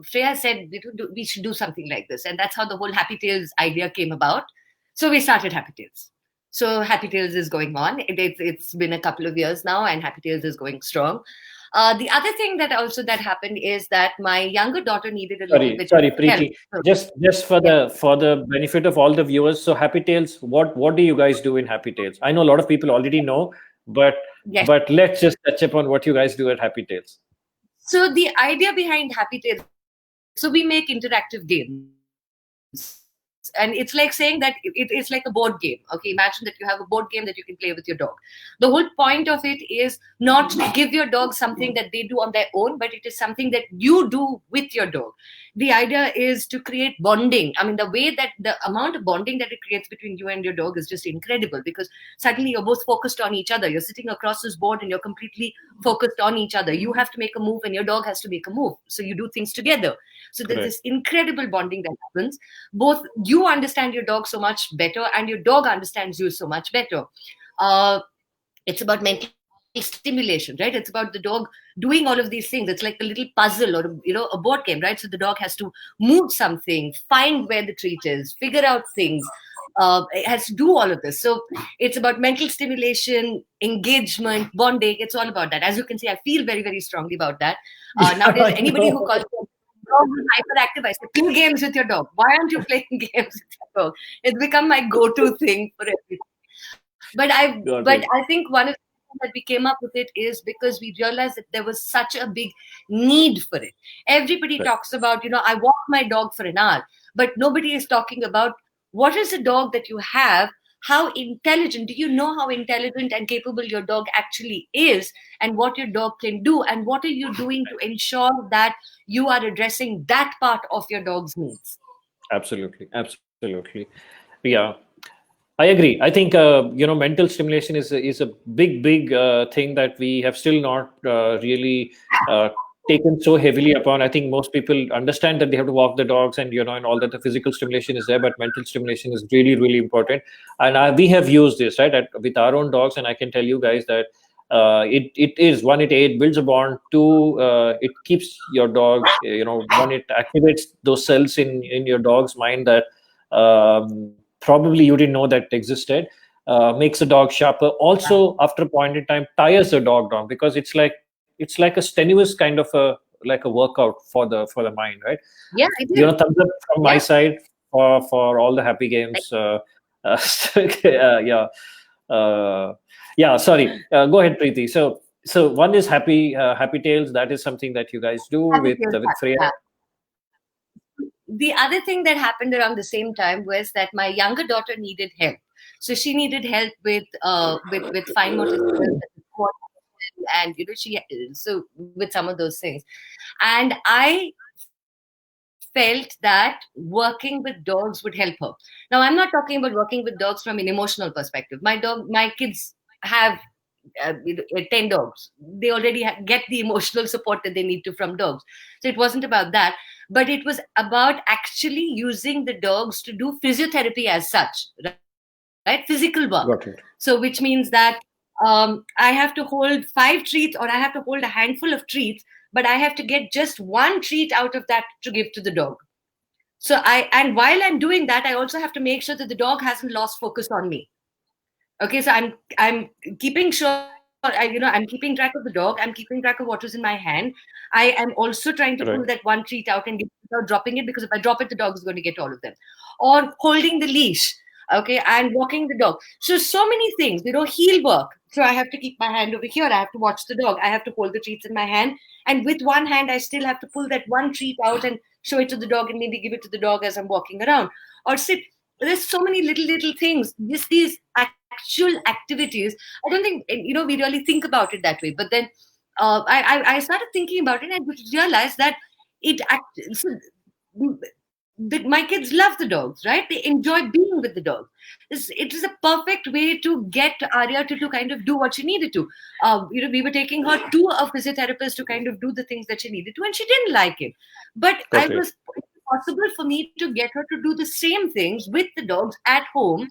Freya said, we should do something like this, and that's how the whole Happy Tales idea came about. So we started Happy Tales. So Happy Tales is going on. It's been a couple of years now, and Happy Tales is going strong. The other thing that happened is that my younger daughter needed a little bit of Sorry, help. Preeti. Just for Yeah, the benefit of all the viewers. So Happy Tales, what do you guys do in Happy Tales? I know a lot of people already know, but yes. but let's just touch upon what you guys do at Happy Tales. So the idea behind Happy Tales, so we make interactive games, and it's like saying that it's like a board game. Okay, imagine that you have a board game that you can play with your dog. The whole point of it is not to give your dog something that they do on their own, but it is something that you do with your dog. The idea is to create bonding. I mean, the amount of bonding that it creates between you and your dog is just incredible, because suddenly you're both focused on each other. You're sitting across this board and you're completely focused on each other. You have to make a move and your dog has to make a move. So you do things together. So there's this Correct. incredible bonding that happens. Both you understand your dog so much better, and your dog understands you so much better. Uh, it's about mental stimulation, right? It's about the dog doing all of these things. It's like a little puzzle, or a board game, right? So the dog has to move something, find where the treat is, figure out things. It has to do all of this. So it's about mental stimulation, engagement, bonding. It's all about that. As you can see, I feel very strongly about that. Nowadays, I anybody who know. calls dog is hyperactive, I say, play games with your dog. Why aren't you playing games with your dog? It's become my go-to thing for everything. Got but it. I think one of the reasons that we came up with it is because we realized that there was such a big need for it. Everybody Right. talks about, I walk my dog for an hour, but nobody is talking about what is a dog that you have. How intelligent, do you know how intelligent and capable your dog actually is, and what your dog can do, and what are you doing to ensure that you are addressing that part of your dog's needs? Absolutely. Absolutely. Yeah. I agree. I think mental stimulation is a big thing that we have still not really taken so heavily upon. I think most people understand that they have to walk the dogs and and all that the physical stimulation is there, but mental stimulation is really important. And we have used this right with our own dogs, and I can tell you guys that it is one, it builds a bond. Two, it keeps your dog. One, it activates those cells in your dog's mind that probably you didn't know that existed. Makes a dog sharper. Also, after a point in time, tires the dog down because it's like a strenuous kind of a workout for the mind, right? Yeah, I do. Thumbs up from my Yeah. side for all the happy games. Yeah, uh, yeah. Sorry. Go ahead, Preeti. So one is happy tales. That is something that you guys do Happy with Freya. yeah. The other thing that happened around the same time was that my younger daughter needed help. So she needed help with fine motor skills and she so with some of those things. And I felt that working with dogs would help her. Now I'm not talking about working with dogs from an emotional perspective. My kids have 10 dogs. They already get the emotional support that they need to from dogs. So it wasn't about that, but it was about actually using the dogs to do physiotherapy as such, right? Physical work. So Got which it. means that I have to hold 5 treats, or I have to hold a handful of treats, but I have to get just one treat out of that to give to the dog. And while I'm doing that, I also have to make sure that the dog hasn't lost focus on me. Okay, so I'm keeping sure I'm keeping track of the dog. I'm keeping track of what was in my hand. I am also trying to pull that Right. one treat out and give without dropping it, because if I drop it, the dog is going to get all of them. Or holding the leash, okay, and walking the dog. So many things, heel work. So I have to keep my hand over here. I have to watch the dog. I have to hold the treats in my hand, and with one hand, I still have to pull that one treat out and show it to the dog, and maybe give it to the dog as I'm walking around, or sit. There's so many little things. These actual activities. I don't think we really think about it that way. But then I started thinking about it and realized that it so, my kids love the dogs, right? They enjoy being with the dogs. It is a perfect way to get Arya to kind of do what she needed to. We were taking her to a physiotherapist to kind of do the things that she needed to, and she didn't like it. But Got it. it was possible for me to get her to do the same things with the dogs at home,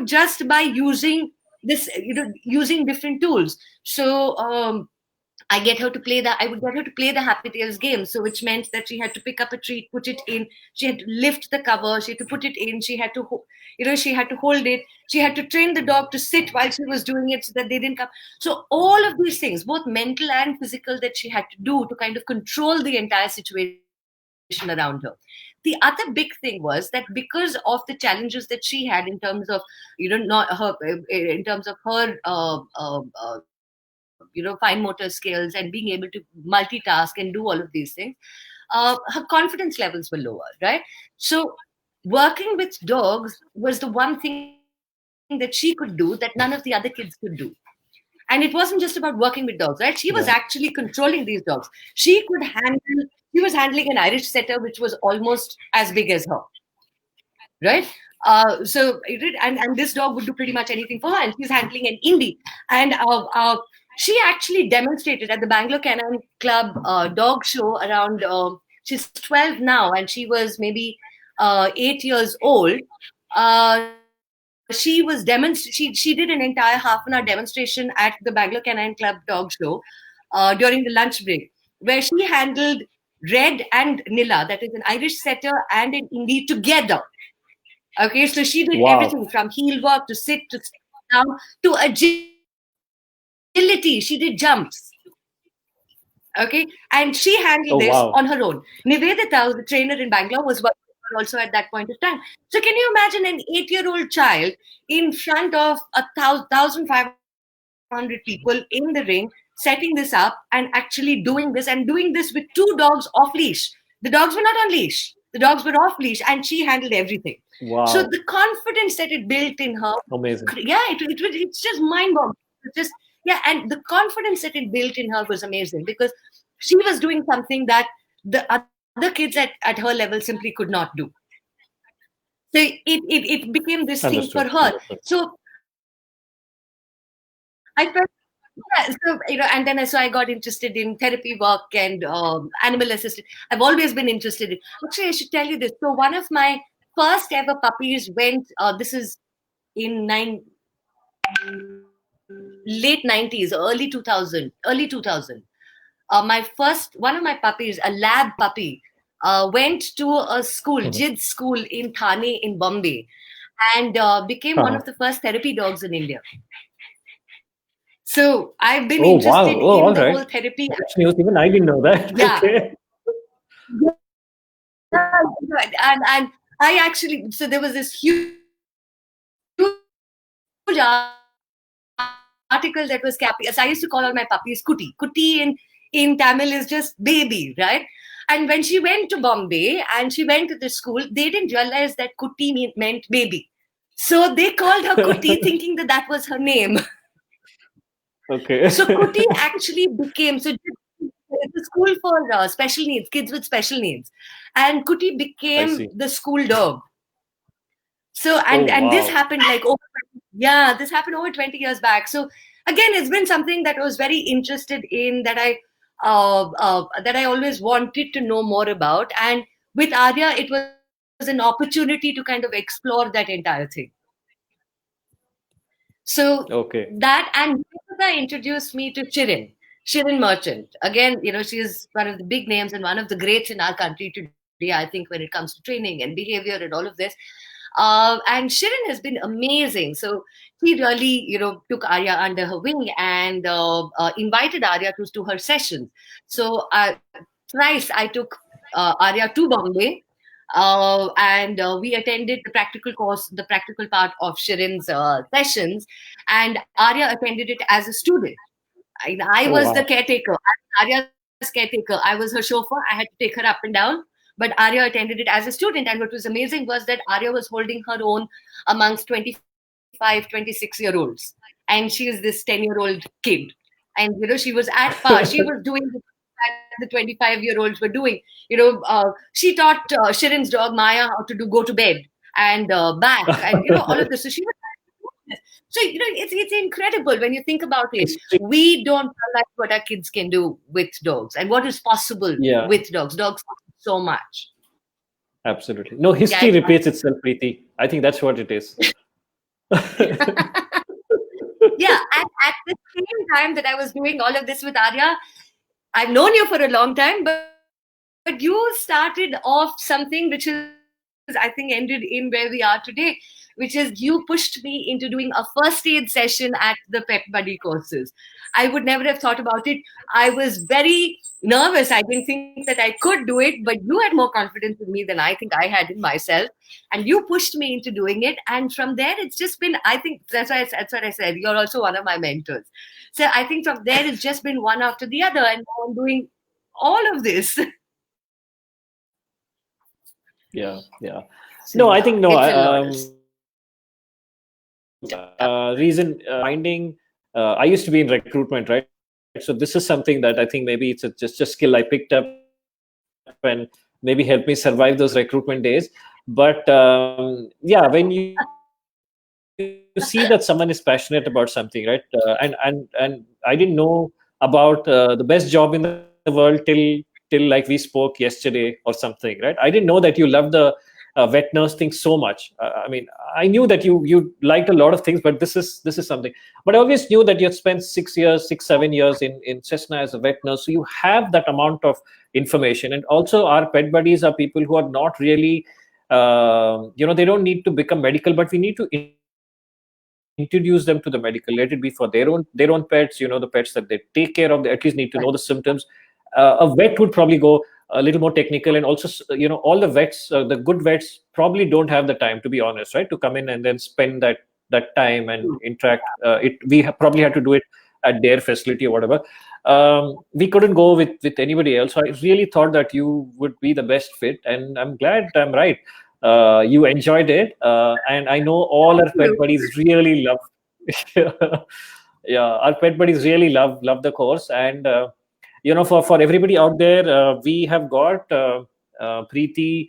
just by using using different tools. So I would get her to play the Happy Tales game. So which meant that she had to pick up a treat, put it in, she had to lift the cover, she had to put it in, she had to, she had to hold it, she had to train the dog to sit while she was doing it so that they didn't come. So all of these things, both mental and physical, that she had to do to kind of control the entire situation around her. The other big thing was that because of the challenges that she had in terms of, not her, in terms of her, fine motor skills and being able to multitask and do all of these things, her confidence levels were lower, right? So working with dogs was the one thing that she could do that none of the other kids could do. And it wasn't just about working with dogs, right? She was actually controlling these Right. dogs. She was handling an Irish setter, which was almost as big as her, right? So and this dog would do pretty much anything for her, and she's handling an indie. And she actually demonstrated at the Bangalore Canine Club dog show around. She's 12 now, and she was maybe 8 years old. She did an entire half-an-hour demonstration at the Bangalore Canine Club dog show during the lunch break, where she handled Red and Nilla, that is an Irish setter and an indie together. Okay, so she did Wow. everything from heel work to sit to down to agility. She did jumps. Okay, and she handled this Oh on her wow. own. Nivedita, the trainer in Bangalore, was working with her also at that point of time. So can you imagine an 8-year-old child in front of 1,500 people in the ring, setting this up and actually doing this, and doing this with 2 dogs off leash? The dogs were not on leash. The dogs were off leash, and she handled everything. So Wow. the confidence that it built in her, Amazing. yeah, it's just mind-boggling. It's just, yeah, and the confidence that it built in her was amazing, because she was doing something that the other kids at her level simply could not do. So it became this thing for Understood. her. Understood. So I felt, yeah, and then so I got interested in therapy work and animal assisted. I've always been interested in. Actually, I should tell you this. So one of my first ever puppies went. This is in late 90s, early 2000. One of my puppies, a lab puppy, went to a school, Mhm. JID school in Thane in Bombay, and became one Uh-huh. of the first therapy dogs in India. So I've been Oh, wow. interested Oh, in all the right. whole therapy. That's news. Even I didn't know that. Yeah, Okay. yeah, and I actually, so there was this huge article that was so I used to call all my puppies Kuti. Kuti in Tamil is just baby, right? And when she went to Bombay and she went to the school, they didn't realize that Kuti meant baby. So they called her Kuti, thinking that that was her name. So Okay. Kuti actually became, so it's a school for special needs, kids with special needs, and Kuti I became see. the school dog. So Oh, and this wow. happened like over, yeah, this happened over 20 years back. So again, it's been something that I was very interested in, that I always wanted to know more about. And with Arya, it was an opportunity to kind of explore that entire thing. So Okay. that, and Deepika introduced me to Shirin Merchant. Again, she is one of the big names and one of the greats in our country today, I think, when it comes to training and behavior and all of this. And Shirin has been amazing. So he really, took Arya under her wing and invited Arya to her sessions. So thrice I took Arya to Bombay, and we attended the practical course, the practical part of Shirin's sessions, and Arya attended it as a student. I Oh, was the wow. caretaker. I was Arya's caretaker. I was her chauffeur. I had to take her up and down. But Arya attended it as a student. And what was amazing was that Arya was holding her own amongst 25, 26-year-olds. And she is this 10-year-old kid. And, she was at par. She was doing that the 25-year-olds were doing. She taught Shirin's dog Maya how to go to bed and back and, all of this. So she was, so it's incredible when you think about it. History. We don't realize what our kids can do with dogs and what is possible Yeah, with dogs. Dogs so much. absolutely. No, Yeah, history repeats itself, Preeti. I think that's what it is. yeah. And at the same time that I was doing all of this with Arya, I've known you for a long time, but you started off something which is, I think, ended in where we are today, which is you pushed me into doing a first aid session at the Pet Buddy courses. I would never have thought about it. I was very nervous. I didn't think that I could do it, but you had more confidence in me than I think I had in myself. And you pushed me into doing it. And from there, it's just been, I think that's what I said. You're also one of my mentors. So I think from there, it's just been one after the other. And now I'm doing all of this. Yeah, yeah. So No, I yeah, think no. it's a lot. Reason finding. I used to be in recruitment, right? So this is something that I think maybe it's just a skill I picked up and maybe helped me survive those recruitment days. But yeah, when you see that someone is passionate about something, right? And I didn't know about the best job in the world till like we spoke yesterday or something, right? I didn't know that you love the vet nurse thing so much. I mean, I knew that you liked a lot of things, but this is something. But I always knew that you had spent 6 years, 6, 7 years in Cessna as a vet nurse, so you have that amount of information. And also, our pet buddies are people who are not really they don't need to become medical, but we need to introduce them to the medical. Let it be for their own pets, the pets that they take care of. They at least need to know the symptoms. A vet would probably go, a little more technical, and also all the vets, the good vets probably don't have the time, to be honest, right, to come in and then spend that time and interact. Probably had to do it at their facility or whatever. We couldn't go with anybody else, so I really thought that you would be the best fit, and I'm glad I'm right. You enjoyed it, and I know all Thank our pet you. buddies really love. Yeah, our pet buddies really love the course. And for everybody out there, we have got Preeti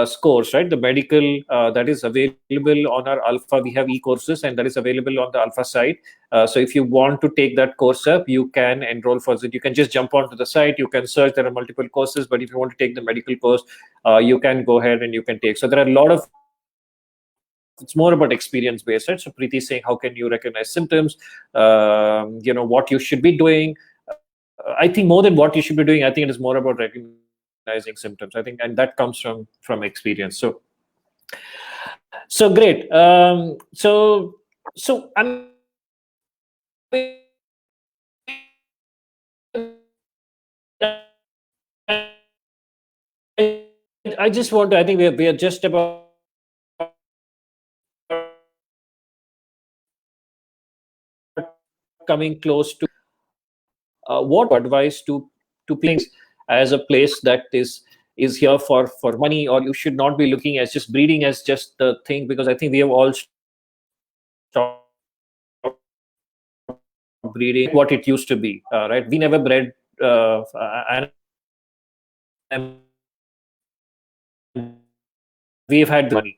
scores, right? The medical that is available on our Alpha. We have e-courses, and that is available on the Alpha site. So if you want to take that course up, you can enroll for it. You can just jump onto the site. You can search. There are multiple courses, but if you want to take the medical course, you can go ahead and you can take. So there are a lot of, it's more about experience based, right? So Preeti is saying, how can you recognize symptoms? What you should be doing. I think more than what you should be doing, I think it is more about recognizing symptoms. I think, and that comes from experience. So great. So I mean, I just want to. I think we are just about coming close to what advice to as a place that is here for money, or you should not be looking as just breeding as just the thing, because I think we have all stopped breeding what it used to be, right? We never bred and we've had money.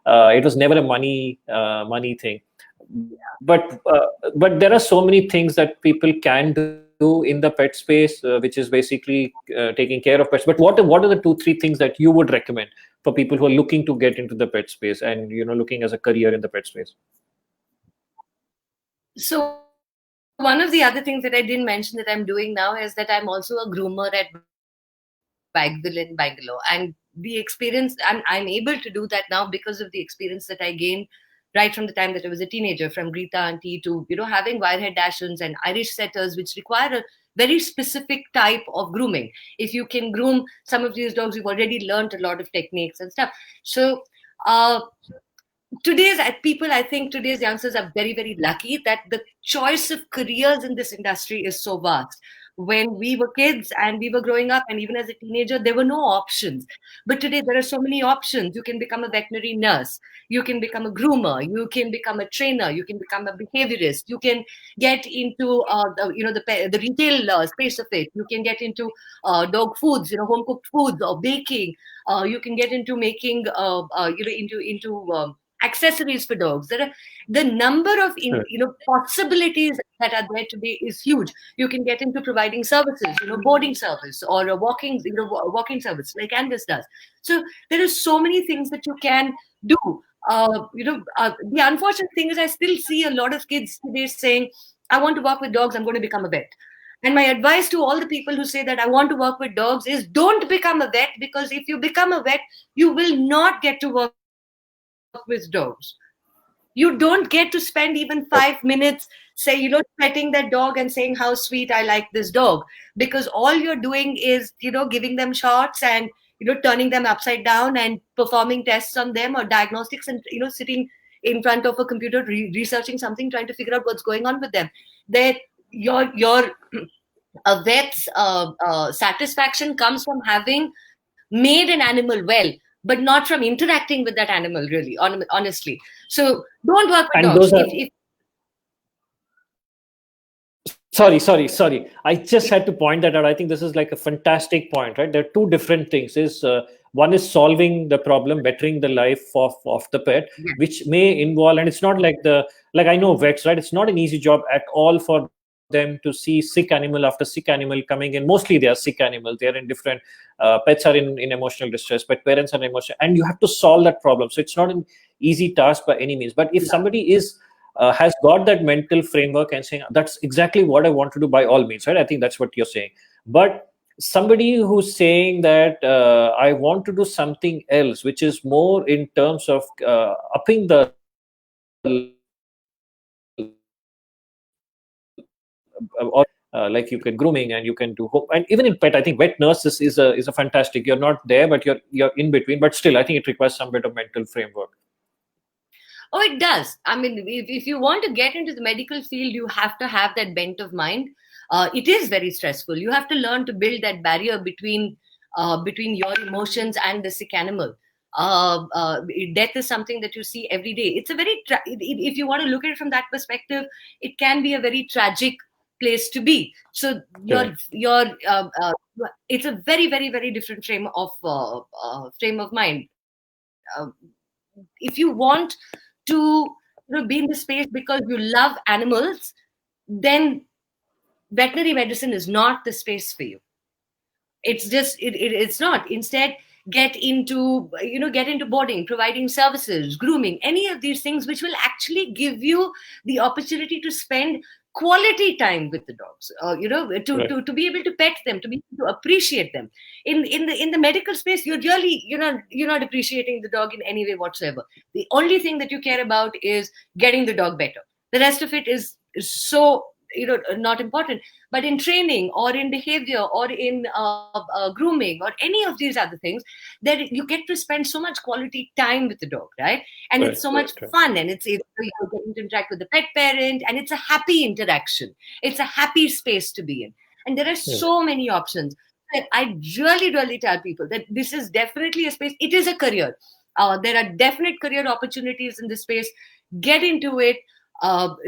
It was never a money thing. But there are so many things that people can do in the pet space, which is basically taking care of pets. But what are the 2-3 things that you would recommend for people who are looking to get into the pet space and looking as a career in the pet space? So one of the other things that I didn't mention that I'm doing now is that I'm also a groomer at Bagville in Bangalore, and the experience I'm able to do that now because of the experience that I gained right from the time that I was a teenager, from Greta Auntie to having wirehead dachshunds and Irish setters, which require a very specific type of grooming. If you can groom some of these dogs, you've already learned a lot of techniques and stuff. So uh, today's people, I think today's youngsters are very, very lucky that the choice of careers in this industry is so vast. When we were kids and we were growing up, and even as a teenager, there were no options. But today there are so many options. You can become a veterinary nurse, you can become a groomer, you can become a trainer, you can become a behaviorist, you can get into the retail space of it. You can get into dog foods, home cooked foods or baking. You can get into making into accessories for dogs. There are the number of possibilities that are there today is huge. You can get into providing services, boarding service or a walking service like Canvas does. So there are so many things that you can do. The unfortunate thing is I still see a lot of kids today saying, I want to work with dogs, I'm going to become a vet. And my advice to all the people who say that I want to work with dogs is don't become a vet, because if you become a vet, you will not get to work with dogs. You don't get to spend even 5 minutes, petting that dog and saying how sweet, I like this dog, because all you're doing is, giving them shots and, turning them upside down and performing tests on them or diagnostics and, sitting in front of a computer, researching something, trying to figure out what's going on with them. That your a vet's satisfaction comes from having made an animal well, but not from interacting with that animal, really, honestly. So don't work with And dogs. those are, If sorry, I just had to point that out. I think this is like a fantastic point, right? There are two different things. One is solving the problem, bettering the life of the pet, yeah, which may involve, and it's not like I know vets, right? It's not an easy job at all for them to see sick animal after sick animal coming in. Mostly they are sick animals. They are in different, pets are in emotional distress, but parents are in emotional, and you have to solve that problem. So it's not an easy task by any means. But if somebody has got that mental framework and saying that's exactly what I want to do, by all means, right? I think that's what you're saying. But somebody who's saying that I want to do something else, which is more in terms of upping the or like you can grooming and you can do home, and even in pet, I think vet nurse is a fantastic. You're not there, but you're in between. But still, I think it requires some bit of mental framework. Oh, it does. I mean, if you want to get into the medical field, you have to have that bent of mind. It is very stressful. You have to learn to build that barrier between your emotions and the sick animal. Death is something that you see every day. It's a very if you want to look at it from that perspective, it can be a very tragic place to be. So it's a very, very, very different frame of mind. If you want to be in the space because you love animals, then veterinary medicine is not the space for you. It's not. Instead, get into boarding, providing services, grooming, any of these things which will actually give you the opportunity to spend quality time with the dogs, to be able to pet them, to be able to appreciate them. In the medical space, you're not appreciating the dog in any way whatsoever. The only thing that you care about is getting the dog better. The rest of it is so not important. But in training or in behavior or in grooming or any of these other things, that you get to spend so much quality time with the dog, right? And it's so much fun, and you're getting to interact with the pet parent, and it's a happy interaction. It's a happy space to be in, and there are so many options. I really, really tell people that this is definitely a space. It is a career. There are definite career opportunities in this space. Get into it.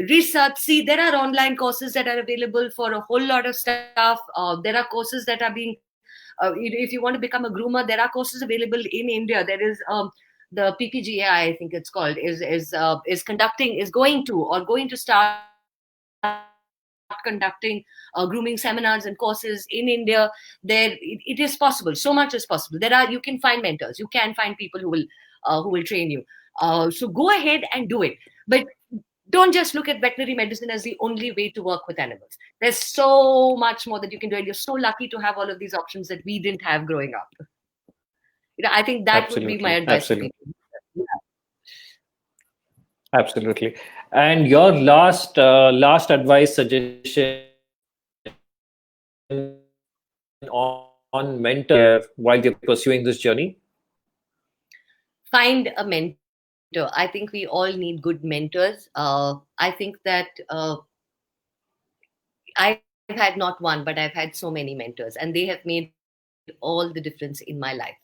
Research. See, there are online courses that are available for a whole lot of stuff. There are courses that are being, if you want to become a groomer, there are courses available in India. There is the PPGA, I think it's called, going to start conducting grooming seminars and courses in India. It is possible. So much is possible. You can find mentors. You can find people who will train you. So go ahead and do it. But don't just look at veterinary medicine as the only way to work with animals. There's so much more that you can do, and you're so lucky to have all of these options that we didn't have growing up. I think that would be my advice to people. Yeah. Absolutely. And your last advice suggestion on mentor while you're pursuing this journey? Find a mentor. I think we all need good mentors. I think that I've had not one, but I've had so many mentors, and they have made all the difference in my life.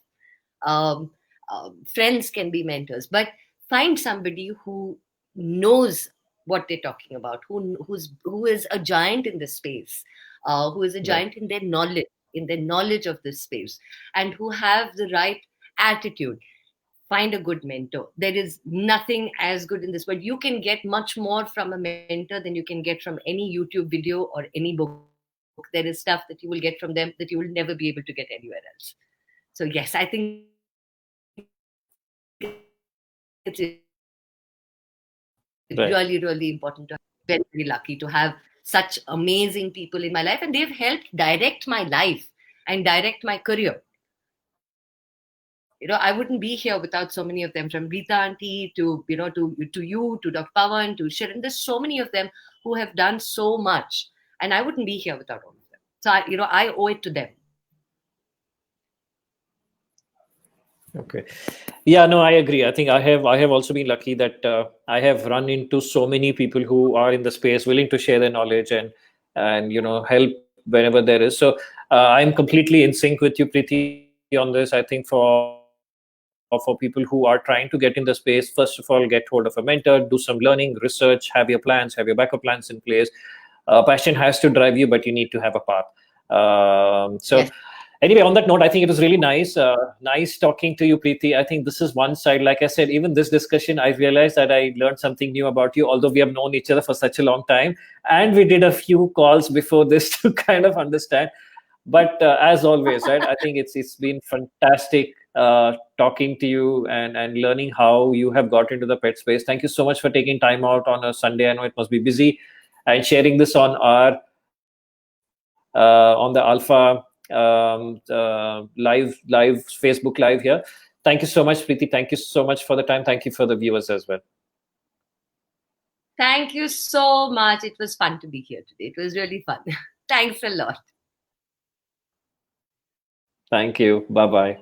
Friends can be mentors, but find somebody who knows what they're talking about, who is a giant in this space, who is a giant in their knowledge of this space, and who have the right attitude. Find a good mentor. There is nothing as good in this world. You can get much more from a mentor than you can get from any YouTube video or any book. There is stuff that you will get from them that you will never be able to get anywhere else. So yes, I think it's really, really important to have. Very, very lucky to have such amazing people in my life, and they've helped direct my life and direct my career. I wouldn't be here without so many of them, from Rita Auntie to you, to Dr. Pawan, to Sharon. There's so many of them who have done so much, and I wouldn't be here without all of them. So I owe it to them. Okay. Yeah, no, I agree. I think I have also been lucky that I have run into so many people who are in the space, willing to share their knowledge and help whenever there is. So I'm completely in sync with you, Preeti, on this. I think for people who are trying to get in the space, first of all, get hold of a mentor, do some learning, research, have your plans, have your backup plans in place. Passion has to drive you, but you need to have a path. Yes. Anyway, on that note, I think it was really nice talking to you, Preeti. I think this is one side. Like I said, even this discussion, I realized that I learned something new about you, although we have known each other for such a long time. And we did a few calls before this to kind of understand. But as always, right, I think it's been fantastic talking to you and learning how you have got into the pet space. Thank you so much for taking time out on a Sunday. I know it must be busy, and sharing this on our on the Alpha live Facebook live here. Thank you so much, Preeti. Thank you so much for the time. Thank you for the viewers as well. Thank you so much. It was fun to be here today. It was really fun. Thanks a lot. Thank you. Bye bye.